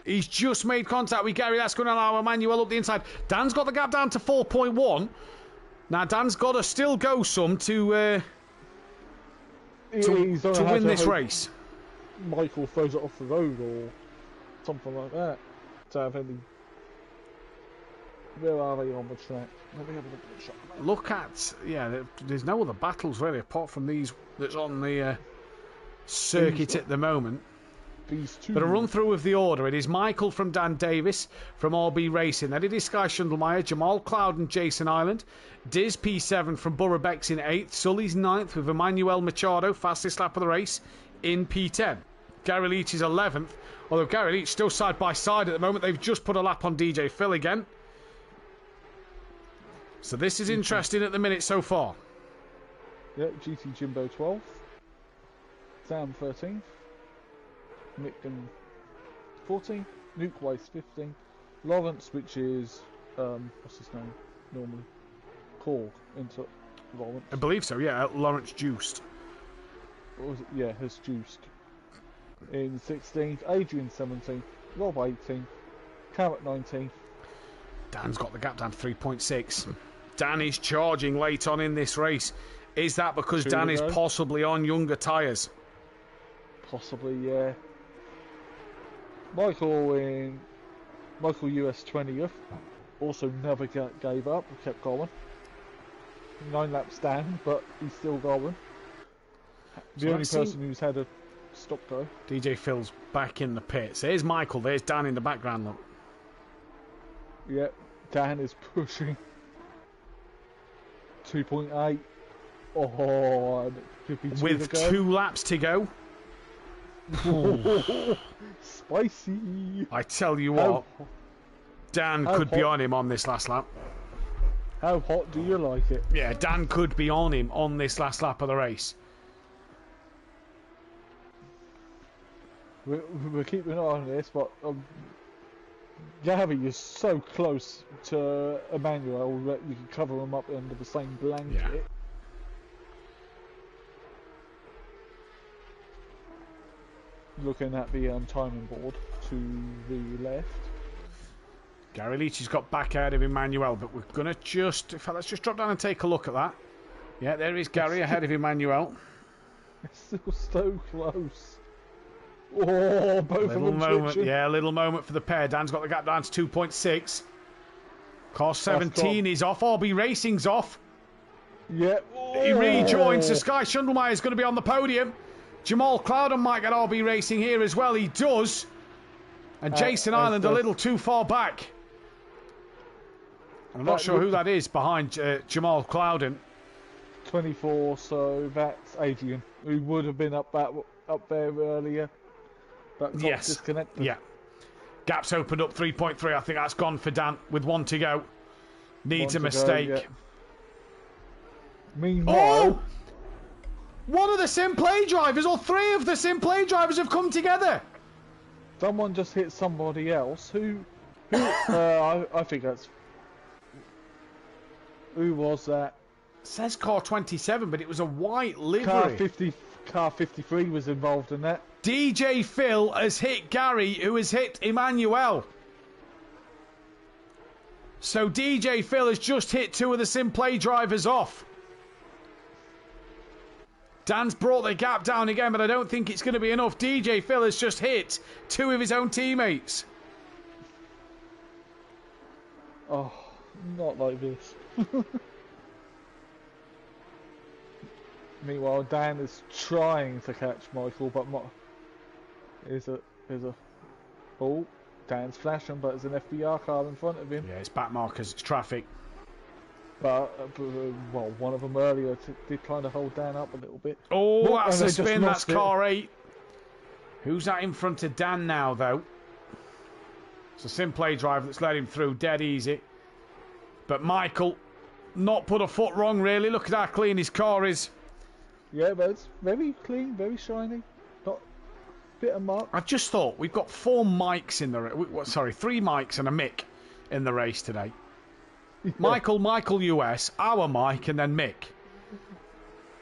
He's just made contact with Gary. That's going to allow Emmanuel up the inside. Dan's got the gap down to 4.1. Now, Dan's got to still go some to win this race. Michael throws it off the road or something like that. To have any... Where are they on the track? Let me have a look at the shot. Look at... Yeah, there's no other battles, really, apart from these that's on the circuit at the moment. These two. But a run through of the order. It is Michael from Dan Davis from RB Racing. Then it is Sky Shundlemeyer, Jamal Cloud and Jason Island. Diz P7 from Borough Becks in 8th. Sully's 9th with Emmanuel Machado, fastest lap of the race, in P10. Gary Leach is 11th. Although Gary Leach still side by side at the moment. They've just put a lap on DJ Phil again. So this is interesting at the minute so far. Yeah, GT Jimbo 12th. Sam 13th. Micken 14th, Nuke Weiss 15th, Lawrence, which is what's his name normally? Korg into Lawrence. I believe so, yeah, Lawrence Juiced. What was it? Yeah, has Juiced. In 16th, Adrian 17th, Rob 18th, Carrot 19th. Dan's got the gap down to 3.6. Dan is charging late on in this race. Is that because Dan is possibly on younger tyres? Possibly, yeah. Michael US 20th, also never gave up, kept going. 9 laps down, but he's still going. The only person who's had a stop go. DJ Phil's back in the pits. There's Michael, there's Dan in the background, look. Yeah, Dan is pushing. 2.8. Oh, and it could be two with to go. 2 laps to go. Spicy. I tell you what, Dan how could be hot- on him on this last lap. How hot do you like it? Yeah, Dan could be on him on this last lap of the race. We're keeping an eye on this, but Gabby is so close to Emmanuel that you can cover them up under the same blanket. Yeah. Looking at the timing board to the left. Gary Leach has got back ahead of Emmanuel, but we're going to just... In fact, let's just drop down and take a look at that. Yeah, there is Gary ahead of Emmanuel. It's still so close. Oh, both of them twitching. Yeah, a little moment for the pair. Dan's got the gap down to 2.6. Car 17 is off. RB Racing's off. Yeah. He rejoins. So Sky Schundelmeyer is going to be on the podium. Jamal Clouden might get RB Racing here as well. He does. And Jason Ireland a little too far back. I'm not sure who that is behind Jamal Clouden. 24, so that's Adrian, who would have been up there earlier, but got disconnected. Yeah. Gap's opened up 3.3. I think that's gone for Dan with 1 to go. Needs a mistake. Yeah. Meanwhile... Oh! One of the SimPlay drivers, or 3 of the SimPlay drivers have come together. Someone just hit somebody else. Who I think that's... Who was that? It says car 27, but it was a white livery. Car 53 was involved in that. DJ Phil has hit Gary, who has hit Emmanuel. So DJ Phil has just hit 2 of the SimPlay drivers off. Dan's brought the gap down again, but I don't think it's going to be enough. DJ Phil has just hit 2 of his own teammates. Oh, not like this. Meanwhile, Dan is trying to catch Michael, but is a oh, Dan's flashing, but there's an FBR car in front of him. Yeah, it's back markers, it's traffic. But well, one of them earlier did kind of hold Dan up a little bit. Oh, that's a spin. That's car 8. Who's that in front of Dan now, though? It's a SimPlay driver that's let him through dead easy. But Michael, not put a foot wrong, really. Look at how clean his car is. Yeah, but it's very clean, very shiny. Not a bit of mark. I just thought we've got 3 mics and a Mick in the race today. Yeah. Michael US, our Mike, and then Mick.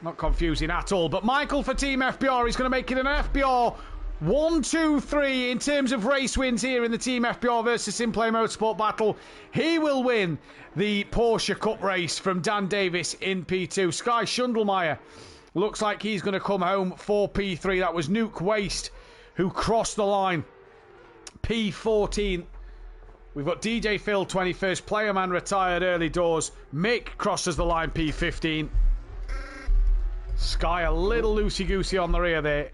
Not confusing at all. But Michael for Team FBR is going to make it an FBR 1, 2, 3 in terms of race wins here in the Team FBR versus SimPlay Motorsport battle. He will win the Porsche Cup race from Dan Davis in P2. Sky Schundelmeyer looks like he's going to come home for P3. That was Nuke Waste who crossed the line. P14. We've got DJ Phil 21st. Player Man retired early doors. Mick crosses the line P15. Sky a little loosey-goosey on the rear there.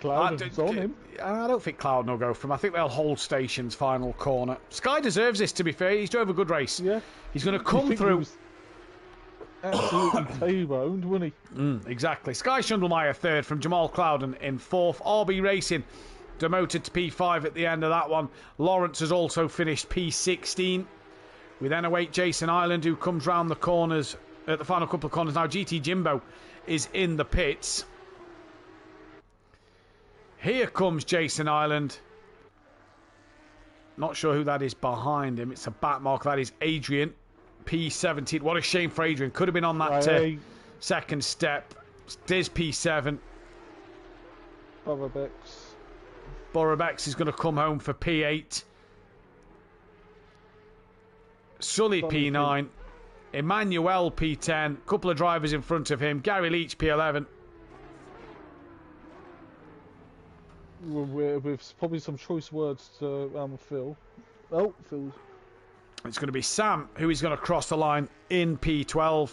Cloud's on him. I don't think Clouden will go for him. I think they'll hold station's final corner. Sky deserves this, to be fair. He's drove a good race. Yeah. He's going to come through. Absolutely T-boned, wasn't he? Exactly. Sky Schundelmeyer 3rd from Jamal Clouden in 4th. RB Racing demoted to P5 at the end of that one. Lawrence has also finished P16. We then await Jason Ireland, who comes round the corners at the final couple of corners. Now GT Jimbo is in the pits. Here comes Jason Ireland. Not sure who that is behind him. It's a back mark. That is Adrian. P17. What a shame for Adrian. Could have been on that second step. There's P7. Borobex is going to come home for P8. Sully P9. Emmanuel P10. Couple of drivers in front of him. Gary Leach P11. With probably some choice words to Phil. Oh, Phil. It's going to be Sam who is going to cross the line in P12.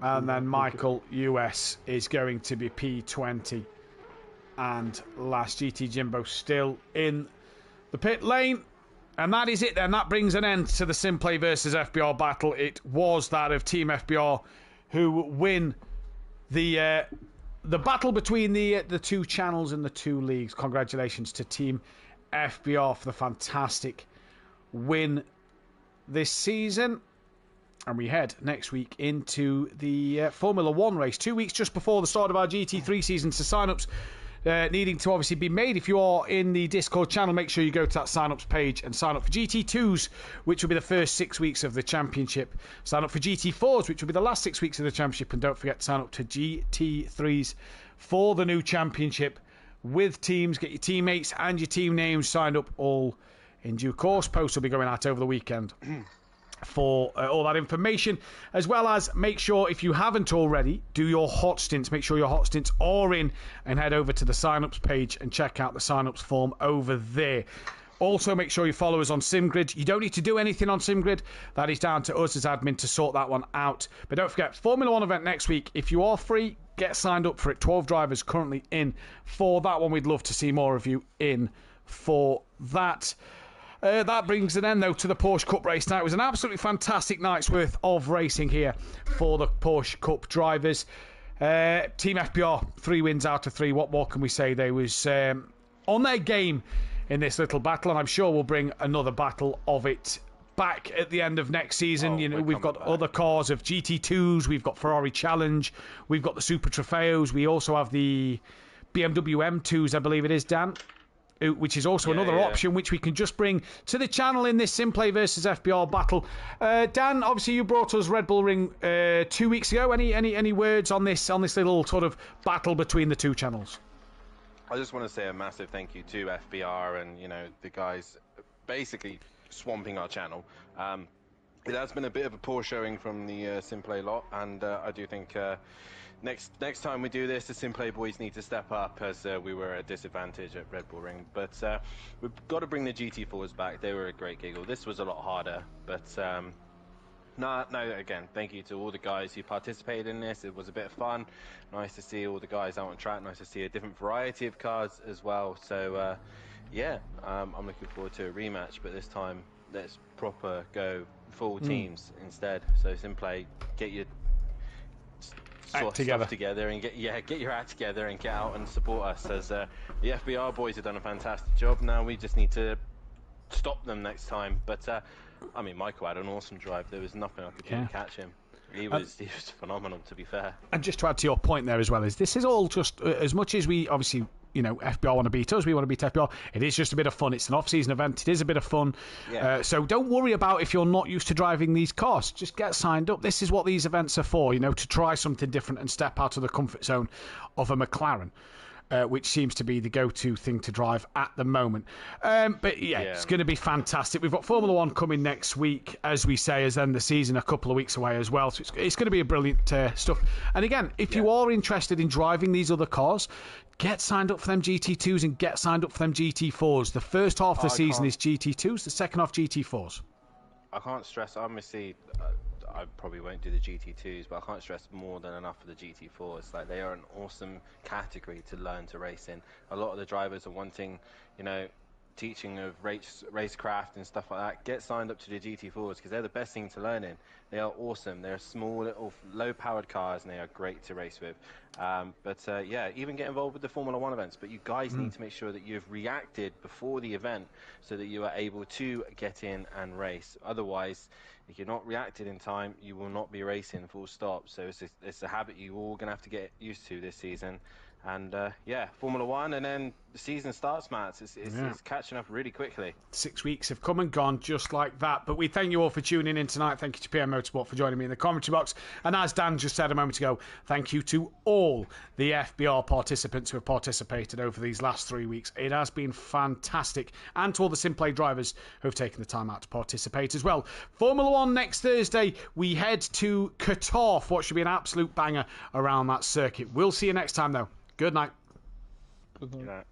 And then Michael US is going to be P20. And last GT Jimbo still in the pit lane. And that is it then. That brings an end to the SimPlay versus FBR battle. It was that of Team FBR who win the battle between the two channels and the two leagues. Congratulations to Team FBR for the fantastic win this season. And we head next week into the Formula 1 race. 2 weeks just before the start of our GT3 season. So sign-ups needing to obviously be made. If you are in the Discord channel, make sure you go to that sign-ups page and sign up for GT2s, which will be the first 6 weeks of the championship. Sign up for GT4s, which will be the last 6 weeks of the championship. And don't forget to sign up to GT3s for the new championship with teams. Get your teammates and your team names signed up all in due course. Posts will be going out over the weekend for all that information, as well as make sure, if you haven't already, do your hot stints. Make sure your hot stints are in and head over to the sign-ups page and check out the sign-ups form over there. Also, make sure you follow us on SimGrid. You don't need to do anything on SimGrid. That is down to us as admin to sort that one out. But don't forget, Formula 1 event next week. If you are free, get signed up for it. 12 drivers currently in for that one. We'd love to see more of you in for that. That brings an end, though, to the Porsche Cup race tonight. It was an absolutely fantastic night's worth of racing here for the Porsche Cup drivers. Team FBR, 3 wins out of 3. What more can we say? They was on their game in this little battle, and I'm sure we'll bring another battle of it back at the end of next season. We've got other cars of GT2s, we've got Ferrari Challenge, we've got the Super Trofeos, we also have the BMW M2s, I believe it is, Dan, which is also another option which we can just bring to the channel in this SimPlay versus FBR battle. Dan, obviously you brought us Red Bull Ring 2 weeks ago. Any words on this little sort of battle between the two channels? I just want to say a massive thank you to FBR and the guys basically swamping our channel. It has been a bit of a poor showing from the SimPlay lot, and I do think next time we do this, the SimPlay boys need to step up, as we were at a disadvantage at Red Bull Ring. But we've got to bring the GT4s back. They were a great giggle. This was a lot harder, but no, again, thank you to all the guys who participated in this. It was a bit of fun. Nice to see all the guys out on track. Nice to see a different variety of cars as well. So I'm looking forward to a rematch, but this time let's proper go full teams instead. So SimPlay, get your stuff together and get your act together and get out and support us, as the FBR boys have done a fantastic job. Now we just need to stop them next time. But I mean, Michael had an awesome drive. There was nothing I could do to catch him. He was phenomenal, to be fair. And just to add to your point there as well, is this is all just as much as we obviously FBR want to beat us, we want to beat FBR. It is just a bit of fun. It's an off-season event. It is a bit of fun. So don't worry about if you're not used to driving these cars. Just get signed up. This is what these events are for, to try something different and step out of the comfort zone of a McLaren. Which seems to be the go-to thing to drive at the moment. But it's going to be fantastic. We've got Formula 1 coming next week, as we say, as then the season a couple of weeks away as well. So it's going to be a brilliant stuff. And again, if you are interested in driving these other cars, get signed up for them GT2s and get signed up for them GT4s. The first half of the season is GT2s, the second half GT4s. I can't stress, obviously, I probably won't do the GT2s, but I can't stress more than enough for the GT4s. Like, they are an awesome category to learn to race in. A lot of the drivers are wanting, teaching of racecraft and stuff like that. Get signed up to the GT4s because they're the best thing to learn in. They are awesome. They're small, little, low-powered cars, and they are great to race with. Even get involved with the Formula 1 events. But you guys need to make sure that you've reacted before the event so that you are able to get in and race. Otherwise, if you're not reacted in time, you will not be racing full stop. So it's a habit you're all going to have to get used to this season. And Formula 1, and then the season starts, Matt. It's catching up really quickly. 6 weeks have come and gone just like that. But we thank you all for tuning in tonight. Thank you to PM Motorsport for joining me in the commentary box. And as Dan just said a moment ago, thank you to all the FBR participants who have participated over these last 3 weeks. It has been fantastic. And to all the SimPlay drivers who have taken the time out to participate as well. Formula 1 next Thursday. We head to Qatar for what should be an absolute banger around that circuit. We'll see you next time, though. Good night. Good night.